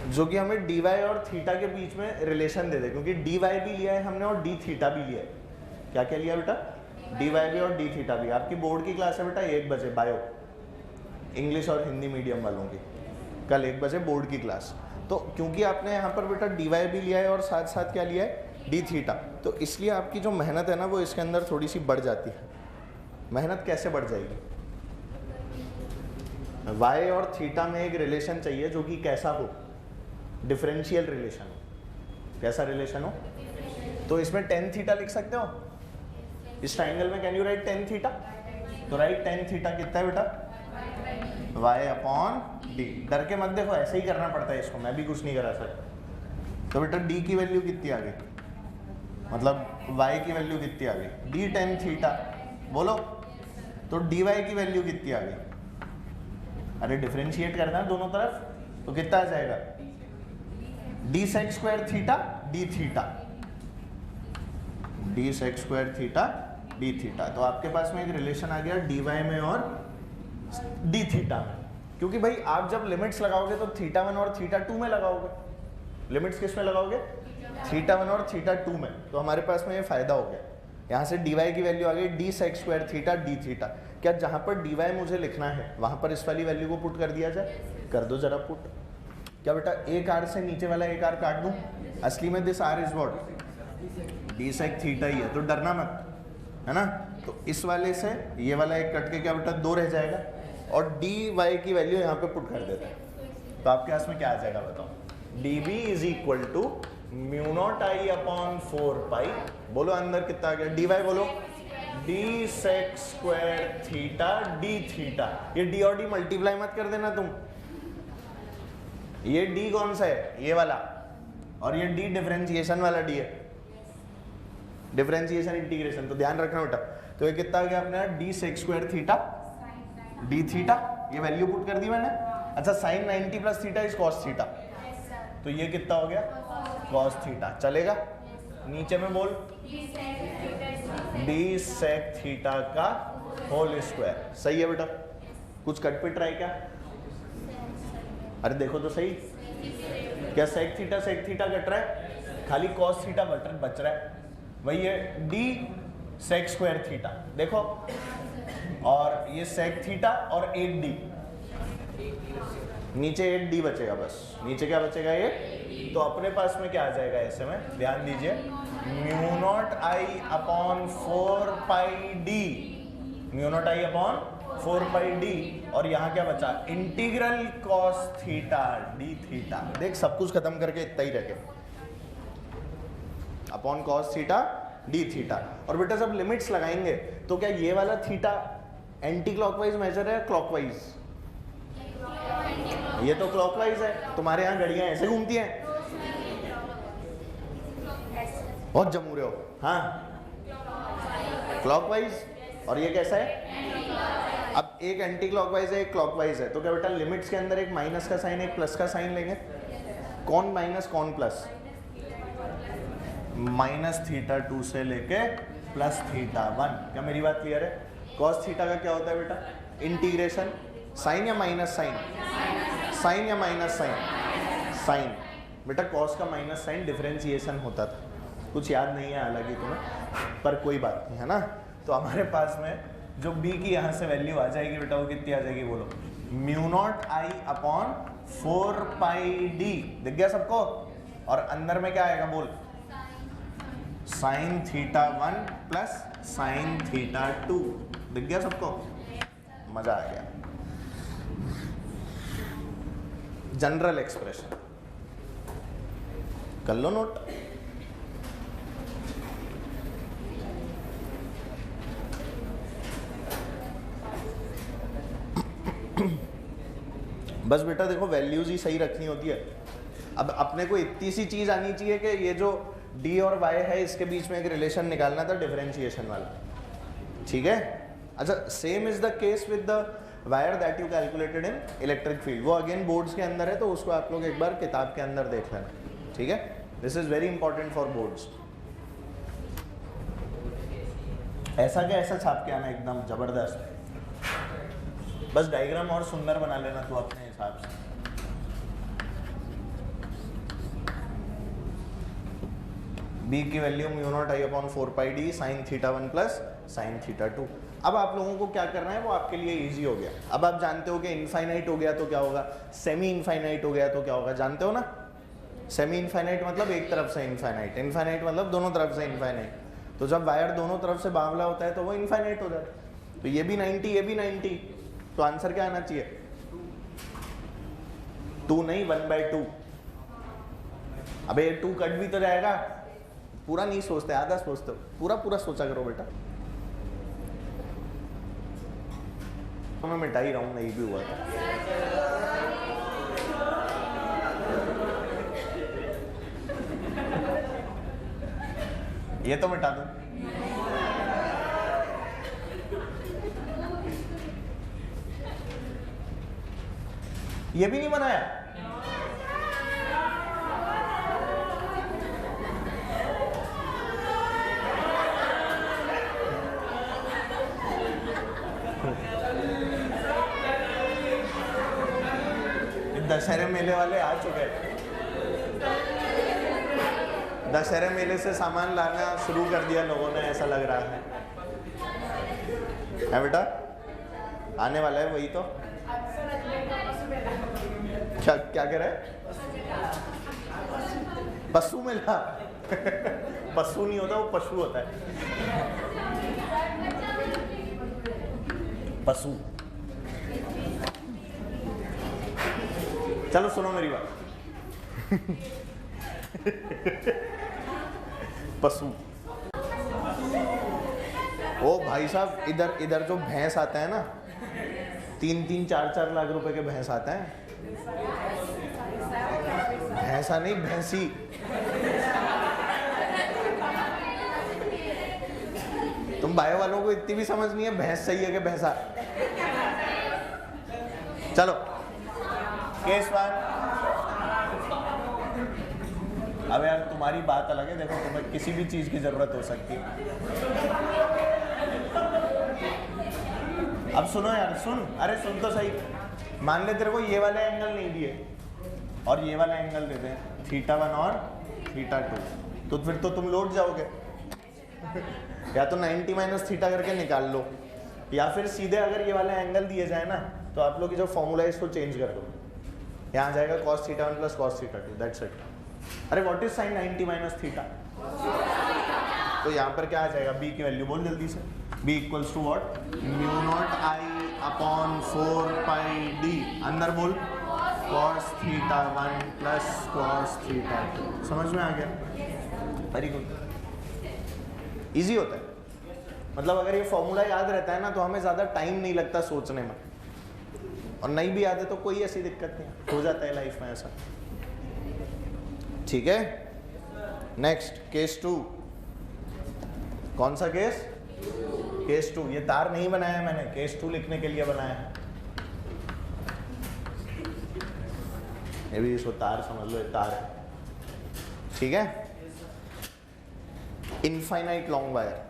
जो कि हमें डी वाई और थीटा के बीच में रिलेशन दे दे, क्योंकि डी वाई भी लिया है हमने और डी थीटा भी लिया है। क्या क्या लिया बेटा, डी वाई भी और डी थीटा भी। आपकी बोर्ड की क्लास है बेटा 1 बजे बायो, इंग्लिश और हिंदी मीडियम वालों की, कल 1 बजे बोर्ड की क्लास। तो क्योंकि आपने यहाँ पर बेटा dy भी लिया है और साथ साथ क्या लिया है, d थीटा, तो इसलिए आपकी जो मेहनत है ना वो इसके अंदर थोड़ी सी बढ़ जाती है। मेहनत कैसे बढ़ जाएगी, y और थीटा में एक रिलेशन चाहिए जो कि कैसा हो, डिफरेंशियल रिलेशन हो। कैसा रिलेशन हो, तो इसमें tan थीटा लिख सकते हो इस ट्राइंगल में, can you right tan theta, तो राइट tan थीटा कितना है बेटा, y अपॉन d। डर के मत देखो, ऐसे ही करना पड़ता है इसको, मैं भी कुछ नहीं करा सकता। तो बेटा d की वैल्यू कितनी आ गई, मतलब y की वैल्यू कितनी आ गई, d tan थीटा, बोलो। तो dy की वैल्यू कितनी आ गई, अरे डिफरेंशिएट करना है दोनों तरफ, तो कितना आ जाएगा, d sec square theta d theta, d sec square theta d theta. तो आपके पास में एक रिलेशन आ गया dy में और d थीटा में, क्योंकि भाई आप जब लिमिट्स लगाओगे तो थीटा 1 और थीटा 2 में लगाओगे, लिमिट्स किस में लगाओगे, थीटा 1 और थीटा 2 में। तो हमारे पास में ये फायदा हो गया, यहाँ से dy की वैल्यू आ गई d sec square theta d theta. क्या जहाँ पर dy मुझे लिखना है वहाँ पर इस वाली वैल्यू को पुट कर दिया जाए, कर दो जरा पुट। क्या बेटा एक r से नीचे वाला एक r काट दूँ, असली में this r is what, d sec theta ही है, तो डरना मत, है ना। तो इस वाले से ये वाला एक कट के क्या बेटा 2 रह जाएगा, और dy की वैल्यू यहाँ पे पुट कर देते हैं। तो आपके पास में क्या आ जाएगा बताओ, db is equal to mu not I upon 4 pi, बोलो अंदर कितना आ गया, dy बोलो, d sec square theta d theta. ये d और d मल्टीप्लाई मत कर देना तुम, ये d कौन सा है, ये वाला, और ये d डिफरेंशिएशन वाला d है, डिफरेंशिएशन इंटीग्रेशन, तो ध्यान रखना बेटा। तो ये कितना आ गया अपने d sec square theta d theta, ये वैल्यू पुट कर दी मैंने। अच्छा sin 90 plus theta is cos theta, तो ये कितना हो गया cos थीटा, चलेगा। नीचे में बोल d sec थीटा का होल स्क्वायर, सही है बेटा। कुछ कट पिट रहा है क्या, अरे देखो तो सही, क्या sec थीटा कट रहा है, खाली cos थीटा बच रहा है, वही है d sec स्क्वायर थीटा, देखो, और ये sec थीटा और 8d, नीचे 8d बचेगा, बस नीचे क्या बचेगा ये। तो अपने पास में क्या आ जाएगा ऐसे में, ध्यान दीजिए, mu naught I upon 4 pi D, mu naught I upon 4 pi D, और यहाँ क्या बचा, integral cos theta d theta. देख सब कुछ खत्म करके इतना ही रखे, upon cos theta d theta. और बेटा जब लिमिट्स लगाएंगे तो क्या ये वाला थीटा एंटी क्लॉकवाइज मेजर है क्लॉकवाइज, ये तो क्लॉकवाइज है, तुम्हारे यहाँ घड़ियां ऐसे घूमती हैं, बहुत जमू रहे हो, हाँ क्लॉकवाइज, और ये कैसा है, अब एक एंटी क्लॉकवाइज है एक क्लॉकवाइज है, तो क्या बेटा लिमिट्स के अंदर एक माइनस का साइन एक प्लस का साइन लेंगे, कौन माइनस कौन प्लस, माइनस थीटा 2 से लेके प्लस थीटा 1। क्या मेरी बात क्लियर है। cos थीटा का क्या होता है बेटा, इंटीग्रेशन, साइन या माइनस साइन, साइन या माइनस साइन, साइन। बेटा cos का माइनस साइन डिफरेंशिएशन होता था, कुछ याद नहीं है हालांकि तुम्हें, पर कोई बात नहीं है ना। तो हमारे पास में जो b की यहाँ से वैल्यू आ जाएगी बेटा, वो कितनी आ जाएगी बोलो, mu naught I upon 4 pi D, दिख गया सबको। और अंदर में क्या आएगा बोल, sign theta 1 plus sine theta 2, दिख गया सबको, मजा आ गया। जनरल एक्सप्रेशन कर लो नोट। बस बेटा देखो वैल्यूज ही सही रखनी होती है। अब अपने को इतनी सी चीज आनी चाहिए कि ये जो d और y है इसके बीच में एक रिलेशन निकालना था डिफरेंशिएशन वाला, ठीक है। अच्छा same is the case with the wire that you calculated in electric field, वो अगेन बोर्ड्स के अंदर है, तो उसको आप लोग एक बार किताब के अंदर देख लेना, ठीक है। This is very important for boards. ऐसा क्या ऐसा छाप के आना एकदम जबरदस्त, बस डायग्राम और सुंदर बना लेना तू अपने हिसाब से। b की value mu not I upon 4 pi D sine theta 1 plus sine theta 2। अब आप लोगों को क्या करना है वो आपके लिए इजी हो गया। अब आप जानते हो कि इनफाइनाइट हो गया तो क्या होगा, सेमी इनफाइनाइट हो गया तो क्या होगा, जानते हो ना। सेमी इनफाइनाइट मतलब एक तरफ से इनफाइनाइट, इनफाइनाइट मतलब दोनों तरफ से इनफाइनाइट। तो जब वायर दोनों तरफ से बावला होता है तो वो इनफाइनाइट हो जाता है। तो ये भी 90, ये भी 90, तो आंसर क्या आना चाहिए, 2 नहीं 1/2। अबे ये 2 कट भी तो जाएगा, पूरा नहीं सोचते, आधा सोचते हो, पूरा पूरा सोचा करो बेटा। तो मैं मिटा ही रहा हूँ, नहीं भी हुआ था। ये तो मिटा दूं, ये भी नहीं बनाया। दशहरे मेले वाले आ चुके हैं, दशहरे मेले से सामान लाना शुरू कर दिया लोगों ने, ऐसा लग रहा है बेटा, आने वाला है वही तो। क्या क्या कह रहा है, पशु मेला पशु नहीं होता, वो पशु होता है, पशु। चलो सुनो मेरी बात पशु। ओ भाई साहब, इधर इधर जो भैंस आता है ना, 3-3, 4-4 लाख रुपए के भैंस आता है। भैंसा नहीं, भैंसी। तुम बायो वालों को इतनी भी समझ नहीं है, भैंस सही है कि भैंसा। चलो केस 1। अब यार तुम्हारी बात अलग है, देखो तुम्हें किसी भी चीज की जरूरत हो सकती है। अब सुनो यार, सुन, अरे सुन तो सही। मान ले तेरे को ये वाले एंगल नहीं दिए और ये वाला एंगल देते हैं, θ1 और θ2, तो फिर तो तुम लौट जाओगे या तो 90 - θ करके निकाल लो, या फिर सीधे अगर ये वाला एंगल दिए जाए ना, तो आप लोग की जो फॉर्मूला है इसको चेंज कर दो, यहाँ जाएगा cos θ1 + cos θ2, दैट्स इट। अरे व्हाट इज sin 90 - θ, तो यहाँ पर क्या आ जाएगा, b की वैल्यू बोल जल्दी से, b equals to what, μ0I/4πd, अंदर बोल cos θ1 + cos θ2। समझ में आ गया, वेरी गुड, इजी होता है। मतलब अगर ये फॉर्मूला याद रहता है ना तो हमें ज़्यादा टाइम नहीं लगता सोचने में, और नहीं भी याद है तो कोई ऐसी दिक्कत नहीं, हो जाता है लाइफ में ऐसा। ठीक है, नेक्स्ट केस 2। कौन सा केस, केस 2। ये तार नहीं बनाया मैंने, केस 2 लिखने के लिए बनाया है। ये भी इसको तार समझ लो, ये तार है, ठीक है। इनफाइनाइट लॉन्ग वायर,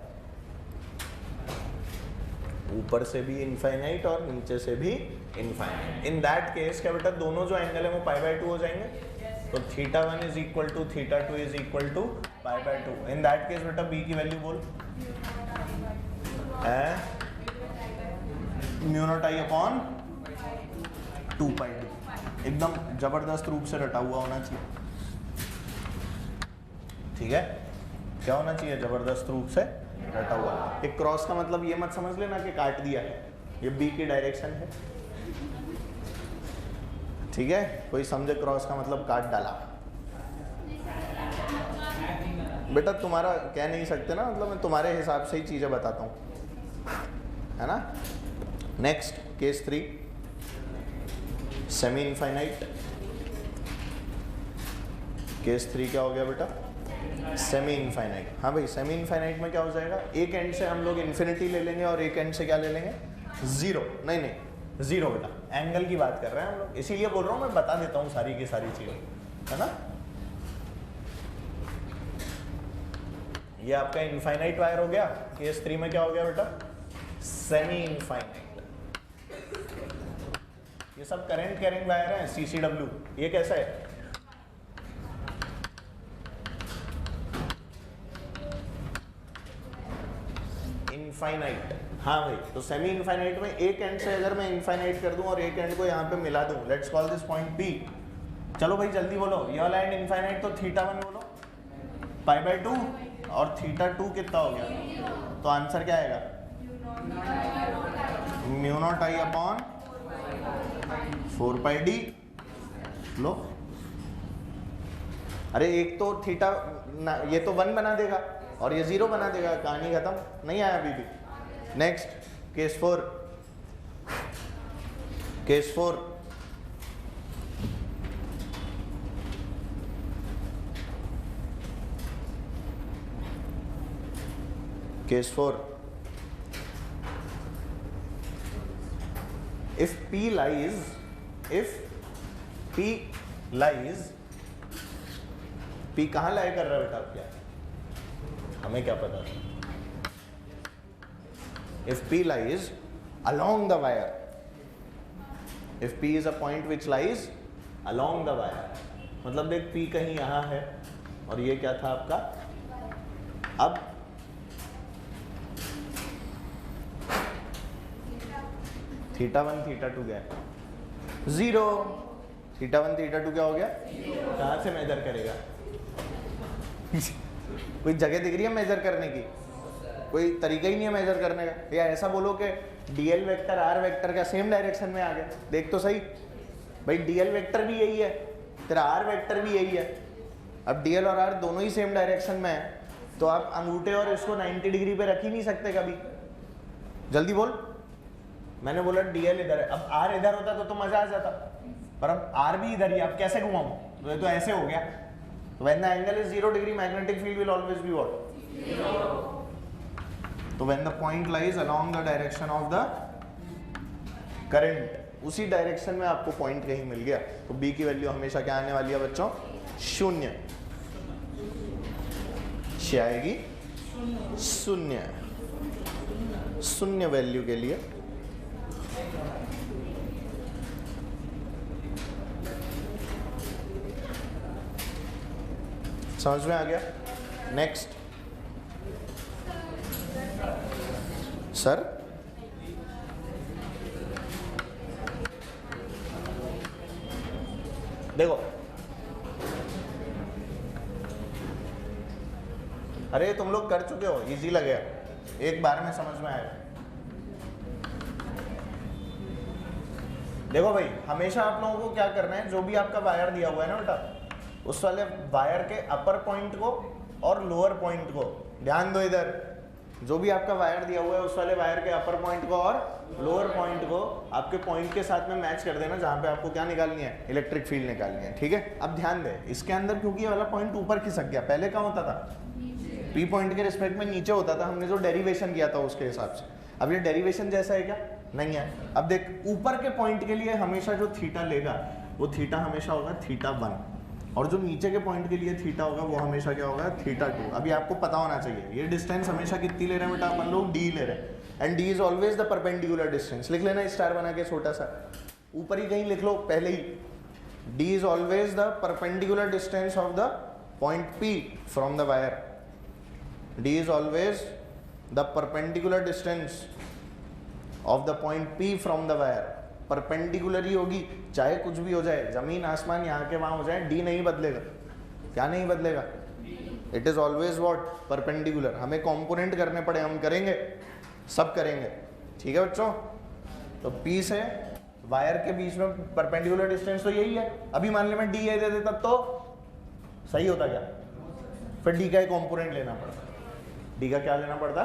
ऊपर से भी इनफाइनाइट और नीचे से भी इनफाइनाइट। इन दैट केस क्या बेटा, दोनों जो एंगल है वो π/2 हो जाएंगे, तो θ1 = θ2 = π/2। इन दैट केस बेटा b की वैल्यू बोल, μ0I/2πd, एकदम जबरदस्त रूप से रटा हुआ होना चाहिए, ठीक है। क्या होना चाहिए, जबरदस्त रूप से रटा हुआ। एक क्रॉस का मतलब ये मत समझ लेना कि काट दिया है, ये b की डायरेक्शन है, ठीक है। कोई समझे क्रॉस का मतलब काट डाला, बेटा तुम्हारा कह नहीं सकते ना, मतलब मैं तुम्हारे हिसाब से ही चीजें बताता हूँ, है ना। Next case 3, semi infinite. Case 3 क्या हो गया बेटा, सेमी इनफाइनाइट। हाँ भाई, सेमी इनफाइनाइट में क्या हो जाएगा, एक एंड से हम लोग इन्फिनिटी ले लेंगे और एक एंड से क्या ले लेंगे, 0। नहीं, 0 बेटा, एंगल की बात कर रहे हैं हम लोग, इसीलिए बोल रहा हूँ मैं, बता देता हूँ सारी की सारी चीजें, है ना। ये आपका इनफाइनाइट वायर हो गया। केस 3 में क्या हो गया बेटा, सेमी इनफाइनाइट। ये सब करंट कैरिंग वायर है, CCW। ये कैसा है, इनफाइनाइट। हाँ भाई, तो सेमी इनफाइनाइट में एक एंड से अगर मैं इनफाइनाइट कर दूं और एक एंड को यहाँ पे मिला दूं, let's call this point P। चलो भाई जल्दी बोलो, ये वाला एंड इनफाइनाइट तो θ1 बोलो, π/2 और θ2 कितना हो गया? तो आंसर क्या आएगा? μ0I/4πd। लो, अरे एक तो थीटा ये तो 1 बना देगा और ये 0 बना देगा, कहानी खत्म। नहीं आया अभी भी। Next case 4। Case 4, case 4, if P lies, P कहाँ लाई कर रहा है बेटा? क्या हमें क्या पता? If P lies along the wire, if P is a point which lies along the wire, मतलब देख P कहीं यहाँ है और ये क्या था आपका? अब θ1 θ2 गया 0, θ1 θ2 क्या हो गया? कहाँ से मेजर करेगा? कोई जगह दिख रही है मेजर करने की? कोई तरीका ही नहीं है मेजर करने का। या ऐसा बोलो कि डीएल वेक्टर आर वेक्टर का सेम डायरेक्शन में आ गया। देख तो सही भाई, डीएल वेक्टर भी यही है, तेरा आर वेक्टर भी यही है। अब डीएल और आर दोनों ही सेम डायरेक्शन में है, तो आप अंगूठे और इसको 90 डिग्री पे रख ही नहीं सकते कभी। जल्दी बोल। मैंने बोला डीएल इधर है, अब आर इधर होता तो मजा आ जाता, पर अब आर भी इधर ही, अब कैसे घुमाऊं? तो ये तो ऐसे हो गया। When the angle is 0 degree, magnetic field will always be what? 0. तो when the point lies along the direction of the current, उसी डायरेक्शन में आपको पॉइंट कहीं मिल गया, तो B की वैल्यू हमेशा क्या आने वाली है बच्चों? 0 आएगी, 0 वैल्यू के लिए समझ में आ गया? नेक्स्ट सर, देखो, अरे तुम लोग कर चुके हो, इजी लगेगा, एक बार में समझ में आएगा। देखो भाई, हमेशा आप लोगों को क्या करना है, जो भी आपका वायर दिया हुआ है ना बेटा, उस वाले वायर के अपर पॉइंट को और लोअर पॉइंट को ध्यान दो। इधर जो भी आपका वायर दिया हुआ है, उस वाले वायर के अपर पॉइंट को और लोअर पॉइंट को आपके पॉइंट के साथ में मैच कर देना, जहां पे आपको क्या निकालनी है? इलेक्ट्रिक फील्ड निकालनी है। ठीक है, अब ध्यान दे, इसके अंदर क्योंकि ये वाला पॉइंट ऊपर खिसक गया, पहले क्या होता था? पी पॉइंट के रिस्पेक्ट में नीचे होता था, हमने जो डेरिवेशन किया था उसके हिसाब से। अब ये डेरिवेशन जैसा है क्या? नहीं है। अब देख, ऊपर के पॉइंट के लिए हमेशा जो थीटा लेगा वो थीटा हमेशा होगा θ1, और जो नीचे के पॉइंट के लिए थीटा होगा वो हमेशा क्या होगा? θ2। अभी आपको पता होना चाहिए ये डिस्टेंस हमेशा कितनी ले रहे हैं बेटा? अपन लोग d ले रहे हैं, and d is always the perpendicular distance. लिख लेना स्टार बना के छोटा सा, ऊपर ही कहीं लिख लो पहले ही, d is always the perpendicular distance of the point P from the wire. d is always the perpendicular distance of the point P from the wire. Perpendicular ही होगी, चाहे कुछ भी हो जाए, जमीन आसमान यहाँ के वहाँ हो जाए, डी नहीं बदलेगा। क्या नहीं बदलेगा? It is always what? Perpendicular. हमें कंपोनेंट करने पड़े हम करेंगे, सब करेंगे। ठीक है बच्चों, तो P से वायर के बीच में परपेंडिकुलर डिस्टेंस तो यही है। अभी मान ले मैं डी दे देता तो सही होता क्या? फिर डी का कंपोनेंट लेना पड़ता, डी का क्या लेना पड़ता?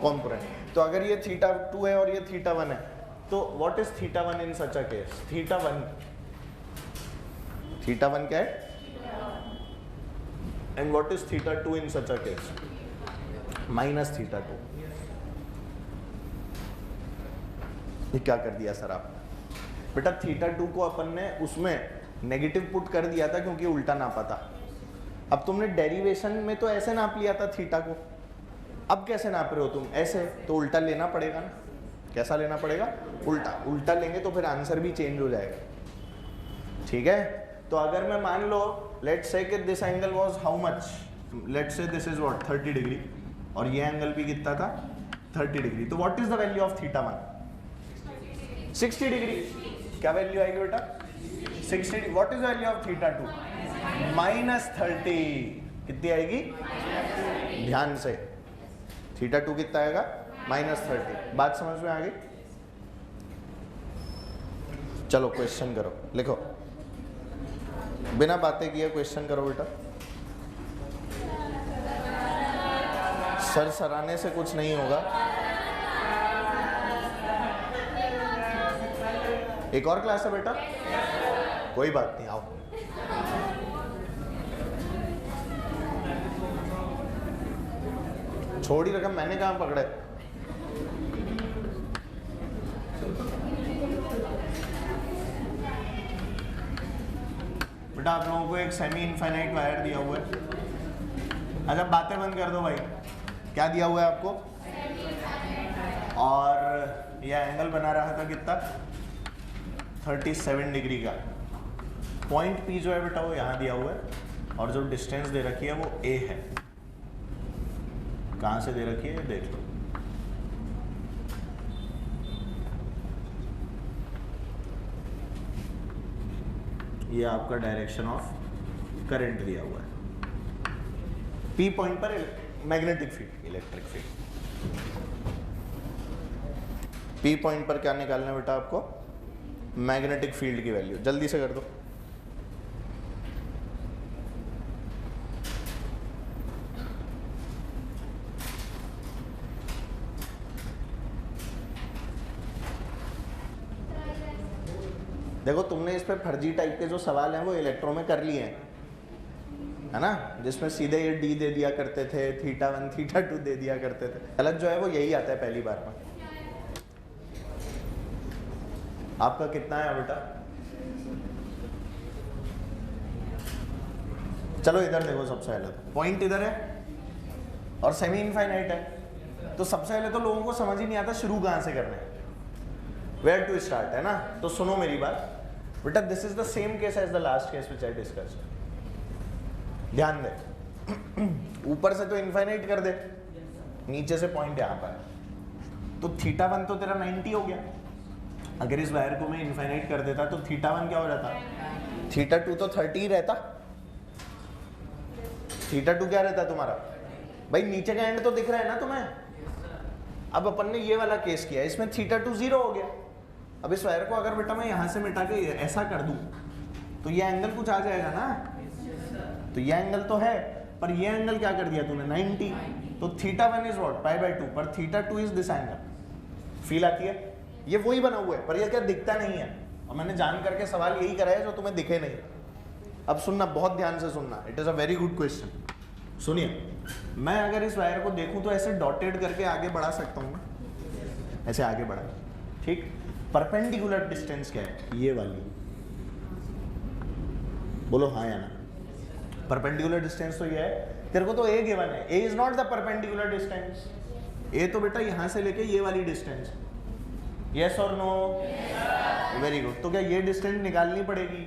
कंपोनेंट। तो अगर ये θ2 है और ये θ1 है, तो what is θ1 in such a case? θ1 क्या है? And what is θ2 in such a case? -θ2। ये क्या कर दिया सर आपने? बेटा θ2 को अपन ने उसमें नेगेटिव पुट कर दिया था क्योंकि उल्टा नापा था। अब तुमने डेरिवेशन में तो ऐसे नाप लिया था थीटा को, अब कैसे नाप रहे हो तुम? ऐसे, तो उल्टा लेना पड़ेगा ना। कैसा लेना पड़ेगा? उल्टा। उल्टा लेंगे तो फिर आंसर भी चेंज हो जाएगा। ठीक है, तो अगर मैं मान लो लेट्स से कि this angle was how much, let's say this is what 30 degree, और ये एंगल भी कितना था? 30 डिग्री। तो what is the value of theta 1? 60 degree. क्या वैल्यू आएगी बेटा? 60। What is the value of theta 2? -30। कितनी आएगी? ध्यान से, थीटा 2 कितना आएगा? -30। बात समझ में आ गई? चलो क्वेश्चन करो, लिखो, बिना बातें किए क्वेश्चन करो बेटा। सर सराने से कुछ नहीं होगा। एक और क्लास है बेटा? कोई बात नहीं, आओ। छोड़ी रकम मैंने कहाँ पकड़े? बेटा आप लोगों को एक सेमी इनफाइनाइट वायर दिया हुआ है। अच्छा बातें बंद कर दो भाई। क्या दिया हुआ है आपको? और यह एंगल बना रहा था कितना? 37 डिग्री का। पॉइंट P जो है बेटा वो यहाँ दिया हुआ है, और जो डिस्टेंस दे रखी है वो A है। कहाँ से दे रखी है देख लो। ये आपका डायरेक्शन ऑफ करंट दिया हुआ है। P पॉइंट पर magnetic field, electric field. P point पर क्या निकालना है बेटा आपको? मैग्नेटिक फील्ड की वैल्यू। जल्दी से कर दो। देखो तुमने इस पे फर्जी टाइप के जो सवाल हैं वो इलेक्ट्रो में कर लिए हैं, है ना, जिसमें सीधे ये D दे दिया करते थे, थीटा 1 थीटा 2 दे दिया करते थे। गलत जो है वो यही आता है पहली बार में। आपका कितना है बेटा? चलो इधर देखो, सबसे पहले तो पॉइंट इधर है और सेमी इनफाइनाइट है, तो सबसे पहले तो लोगों को समझ ही नहीं आता शुरू कहाँ से करना है, वेयर टू स्टार्ट, है ना। तो सुनो मेरी बात बेटा, this is the same case as the last case which I discussed. ध्यान दे, ऊपर से तो इनफाइनाइट कर दे, नीचे से पॉइंट यहाँ पर है, तो थीटा 1 तो तेरा 90 हो गया। अगर इस वायर को मैं इनफाइनाइट कर देता तो थीटा 1 क्या हो जाता? थीटा 2 तो 30 ही रहता। थीटा 2 क्या रहता तुम्हारा भाई? नीचे का एंड तो दिख रहा है ना तुम्हें। अब अपन ने ये वाला केस किया, इसमें थीटा 2 0 हो गया। अब इस वायर को अगर बेटा मैं यहाँ से मिटा के ऐसा कर दूं तो ये एंगल कुछ आ जाएगा ना। तो ये एंगल तो है, पर ये एंगल क्या कर दिया तूने? 90। तो थीटा 1 इज व्हाट? π/2, पर theta 2 is this angle. Feel आती है? ये वही बना हुआ है, पर ये क्या दिखता नहीं है, और मैंने जान करके सवाल यही कराया जो तुम्हें दिखे नहीं। अब सुनना, बहुत ध्यान से सुनना, it is a very good question. सुनिए, मैं अगर इस वायर को देखूं तो ऐसे डॉटेड करके आगे बढ़ा सकता हूँ, ऐसे आगे बढ़ा, ठीक। परपेंडिकुलर डिस्टेंस क्या है? ये वाली, बोलो हाँ या ना। परपेंडिकुलर डिस्टेंस तो ये है, तेरे को तो ए गिवन है, A is not the perpendicular distance. A तो बेटा यहाँ से लेके ये वाली डिस्टेंस, यस और नो? Very good. तो क्या ये डिस्टेंस निकालनी पड़ेगी?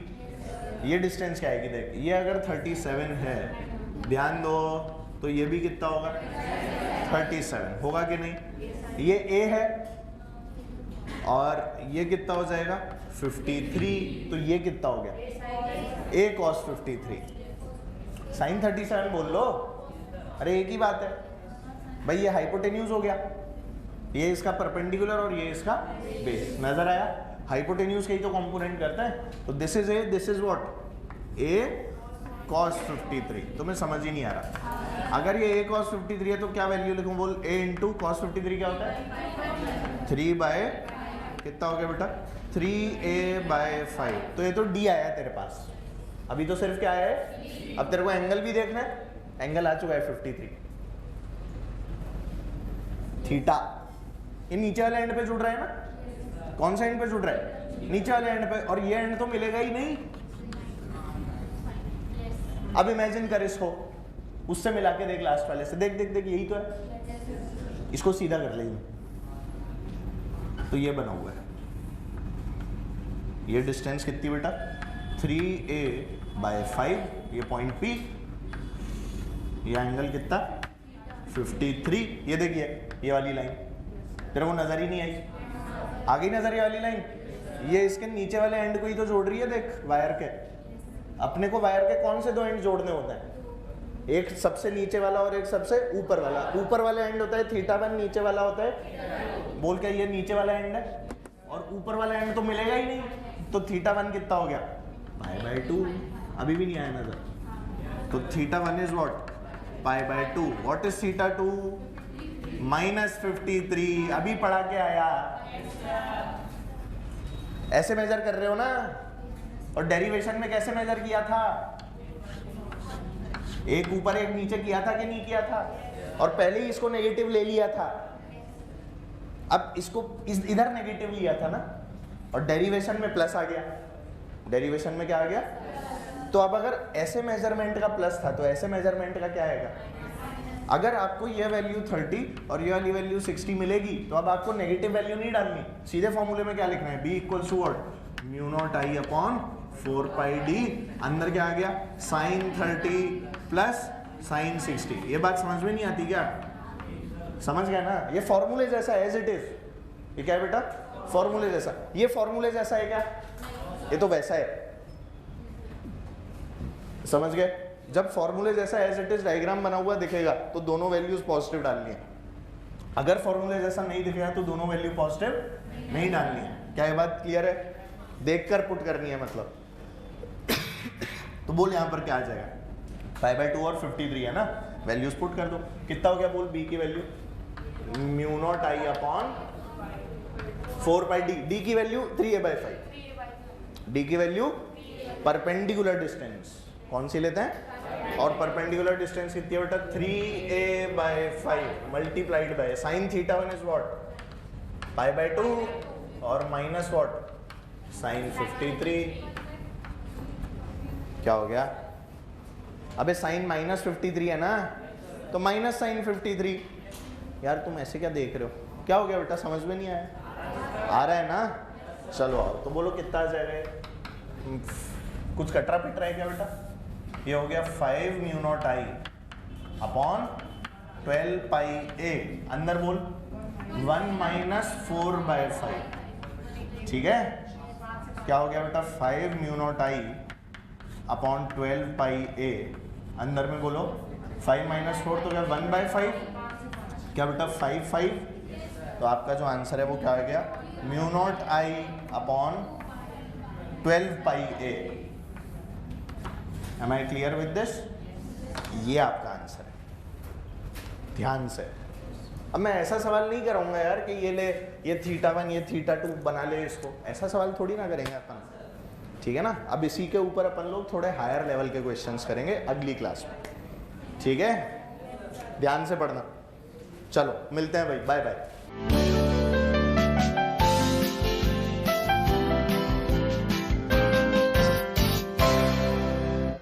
ये डिस्टेंस क्या आएगी? देख, ये अगर 37 है, ध्यान दो, तो ये भी कितना होगा? 37 होगा कि नहीं? ये ए है और ये कितना हो जाएगा? 53। तो ये कितना हो गया? ए cos 53 sin 37 बोल लो। अरे एक ही बात है भाई, ये हाइपोटेन्यूज हो गया, ये इसका परपेंडिकुलर और ये इसका बेस। नजर आया? हाइपोटेन्यूज के ही तो कंपोनेंट करता है। तो this is a, this is what? A cos 53। तुम्हें समझ ही नहीं आ रहा। अगर ये a cos 53 है तो क्या वैल्यू लिखूं? बोल, a इंटू cos 53 क्या होता है? 3 कितना हो गया बेटा? 3a/5। तो ये तो d आया तेरे पास, अभी तो सिर्फ क्या है? अब तेरे को एंगल भी देखना है, एंगल आ चुका है 53 थीटा। ये नीचे वाले एंड पे जुड़ रहा है ना? कौन सा एंड पे जुड़ रहा है? नीचे वाले एंड पे, और ये एंड तो मिलेगा ही नहीं। अब इमेजिन कर इसको, उससे मिला के देख, लास्ट वाले से देख देख देख, यही तो है। इसको सीधा कर लेंगे तो ये बना हुआ है। ये डिस्टेंस कितनी बेटा? 3a/5। ये पॉइंट P, ये एंगल कितना? 53। ये देखिए ये वाली लाइन, तेरे को नजर ही नहीं आई? आ गई नजर ये वाली लाइन? ये इसके नीचे वाले एंड को ही तो जोड़ रही है, देख वायर के। अपने को वायर के कौन से दो एंड जोड़ने होते हैं? एक सबसे नीचे वाला और एक सबसे ऊपर वाला। ऊपर वाला एंड होता है θ1, नीचे वाला होता है, बोल के ये नीचे वाला एंड है, और ऊपर वाला एंड तो मिलेगा ही नहीं, तो θ1 कितना हो गया? π/2। अभी भी नहीं आया नजर, तो θ1 इज व्हाट? π/2। What is θ2? -53। अभी पढ़ा के आया, ऐसे मेजर कर रहे हो ना। और डेरिवेशन में कैसे मेजर किया था? एक ऊपर एक नीचे किया था कि नहीं किया था? और पहले ही इसको नेगेटिव ले लिया था, अब इसको इधर नेगेटिव लिया था ना, और डेरिवेशन में प्लस आ गया। डेरिवेशन में क्या आ गया? तो अब अगर ऐसे मेजरमेंट का प्लस था तो ऐसे मेजरमेंट का क्या आएगा? अगर आपको ये वैल्यू 30 और ये वाली वैल्यू 60 मिलेगी तो अब आपको नेगेटिव वैल्यू नहीं डालनी, सीधे फॉर्मूले में क्या लिखना है? B = what? μ0I/4πd। अंदर क्या आ गया? sin 30 plus sin 60। ये बात समझ में नहीं आती क्या? समझ गया ना? ये फॉर्मूले जैसा एज इट इज। ये क्या है बेटा? फॉर्मूले जैसा। ये फॉर्मूले जैसा है क्या? ये तो वैसा है, समझ गए? जब फॉर्मूले जैसा एज इट इज डायग्राम बना हुआ दिखेगा तो दोनों वैल्यूज पॉजिटिव डालनी है। अगर फॉर्मूले जैसा नहीं दिखेगा तो दोनों वैल्यू पॉजिटिव नहीं डालनी है। क्या ये बात क्लियर है? देखकर पुट करनी है मतलब। तो बोल यहाँ पर क्या आ जाएगा? π/2 और 53 है ना, वैल्यूज पुट कर दो। कितना हो गया बोल? b की वैल्यू μ0I/4πd। d की वैल्यू 3a/5। d की वैल्यू परपेंडिकुलर डिस्टेंस कौन सी लेते हैं? और परपेंडिकुलर डिस्टेंस कितनी है बेटा? 3a/5 multiplied by sin θ1 is what? π/2 और माइनस व्हाट? sin 53। क्या हो गया? अबे साइन -53 है ना, तो माइनस sin 53। यार तुम ऐसे क्या देख रहे हो? क्या हो गया बेटा? समझ में नहीं आया? आ रहा है ना? चलो आओ, तो बोलो कितना आ जाएगा? कुछ कटरा पिट रहा है क्या बेटा? ये हो गया 5 μ0I/12πa। अंदर बोल 1 - 4/5। ठीक है? क्या हो गया बेटा? 5 μ0I/12πa। अंदर में बोलो 5 - 4 तो क्या 1/5? क्या बेटा? 5। तो आपका जो आंसर है वो क्या आ गया? μ0I/12πa। Am I clear with this? ये आपका आंसर है, ध्यान से। अब मैं ऐसा सवाल नहीं कराऊंगा यार कि ये ले, ये θ1 ये θ2 बना ले इसको, ऐसा सवाल थोड़ी ना करेंगे अपन, ठीक है ना? अब इसी के ऊपर अपन लोग थोड़े हायर लेवल के क्वेश्चंस करेंगे अगली क्लास में, ठीक है? ध्यान से पढ़ना। चलो मिलते हैं भाई, बाय बाय।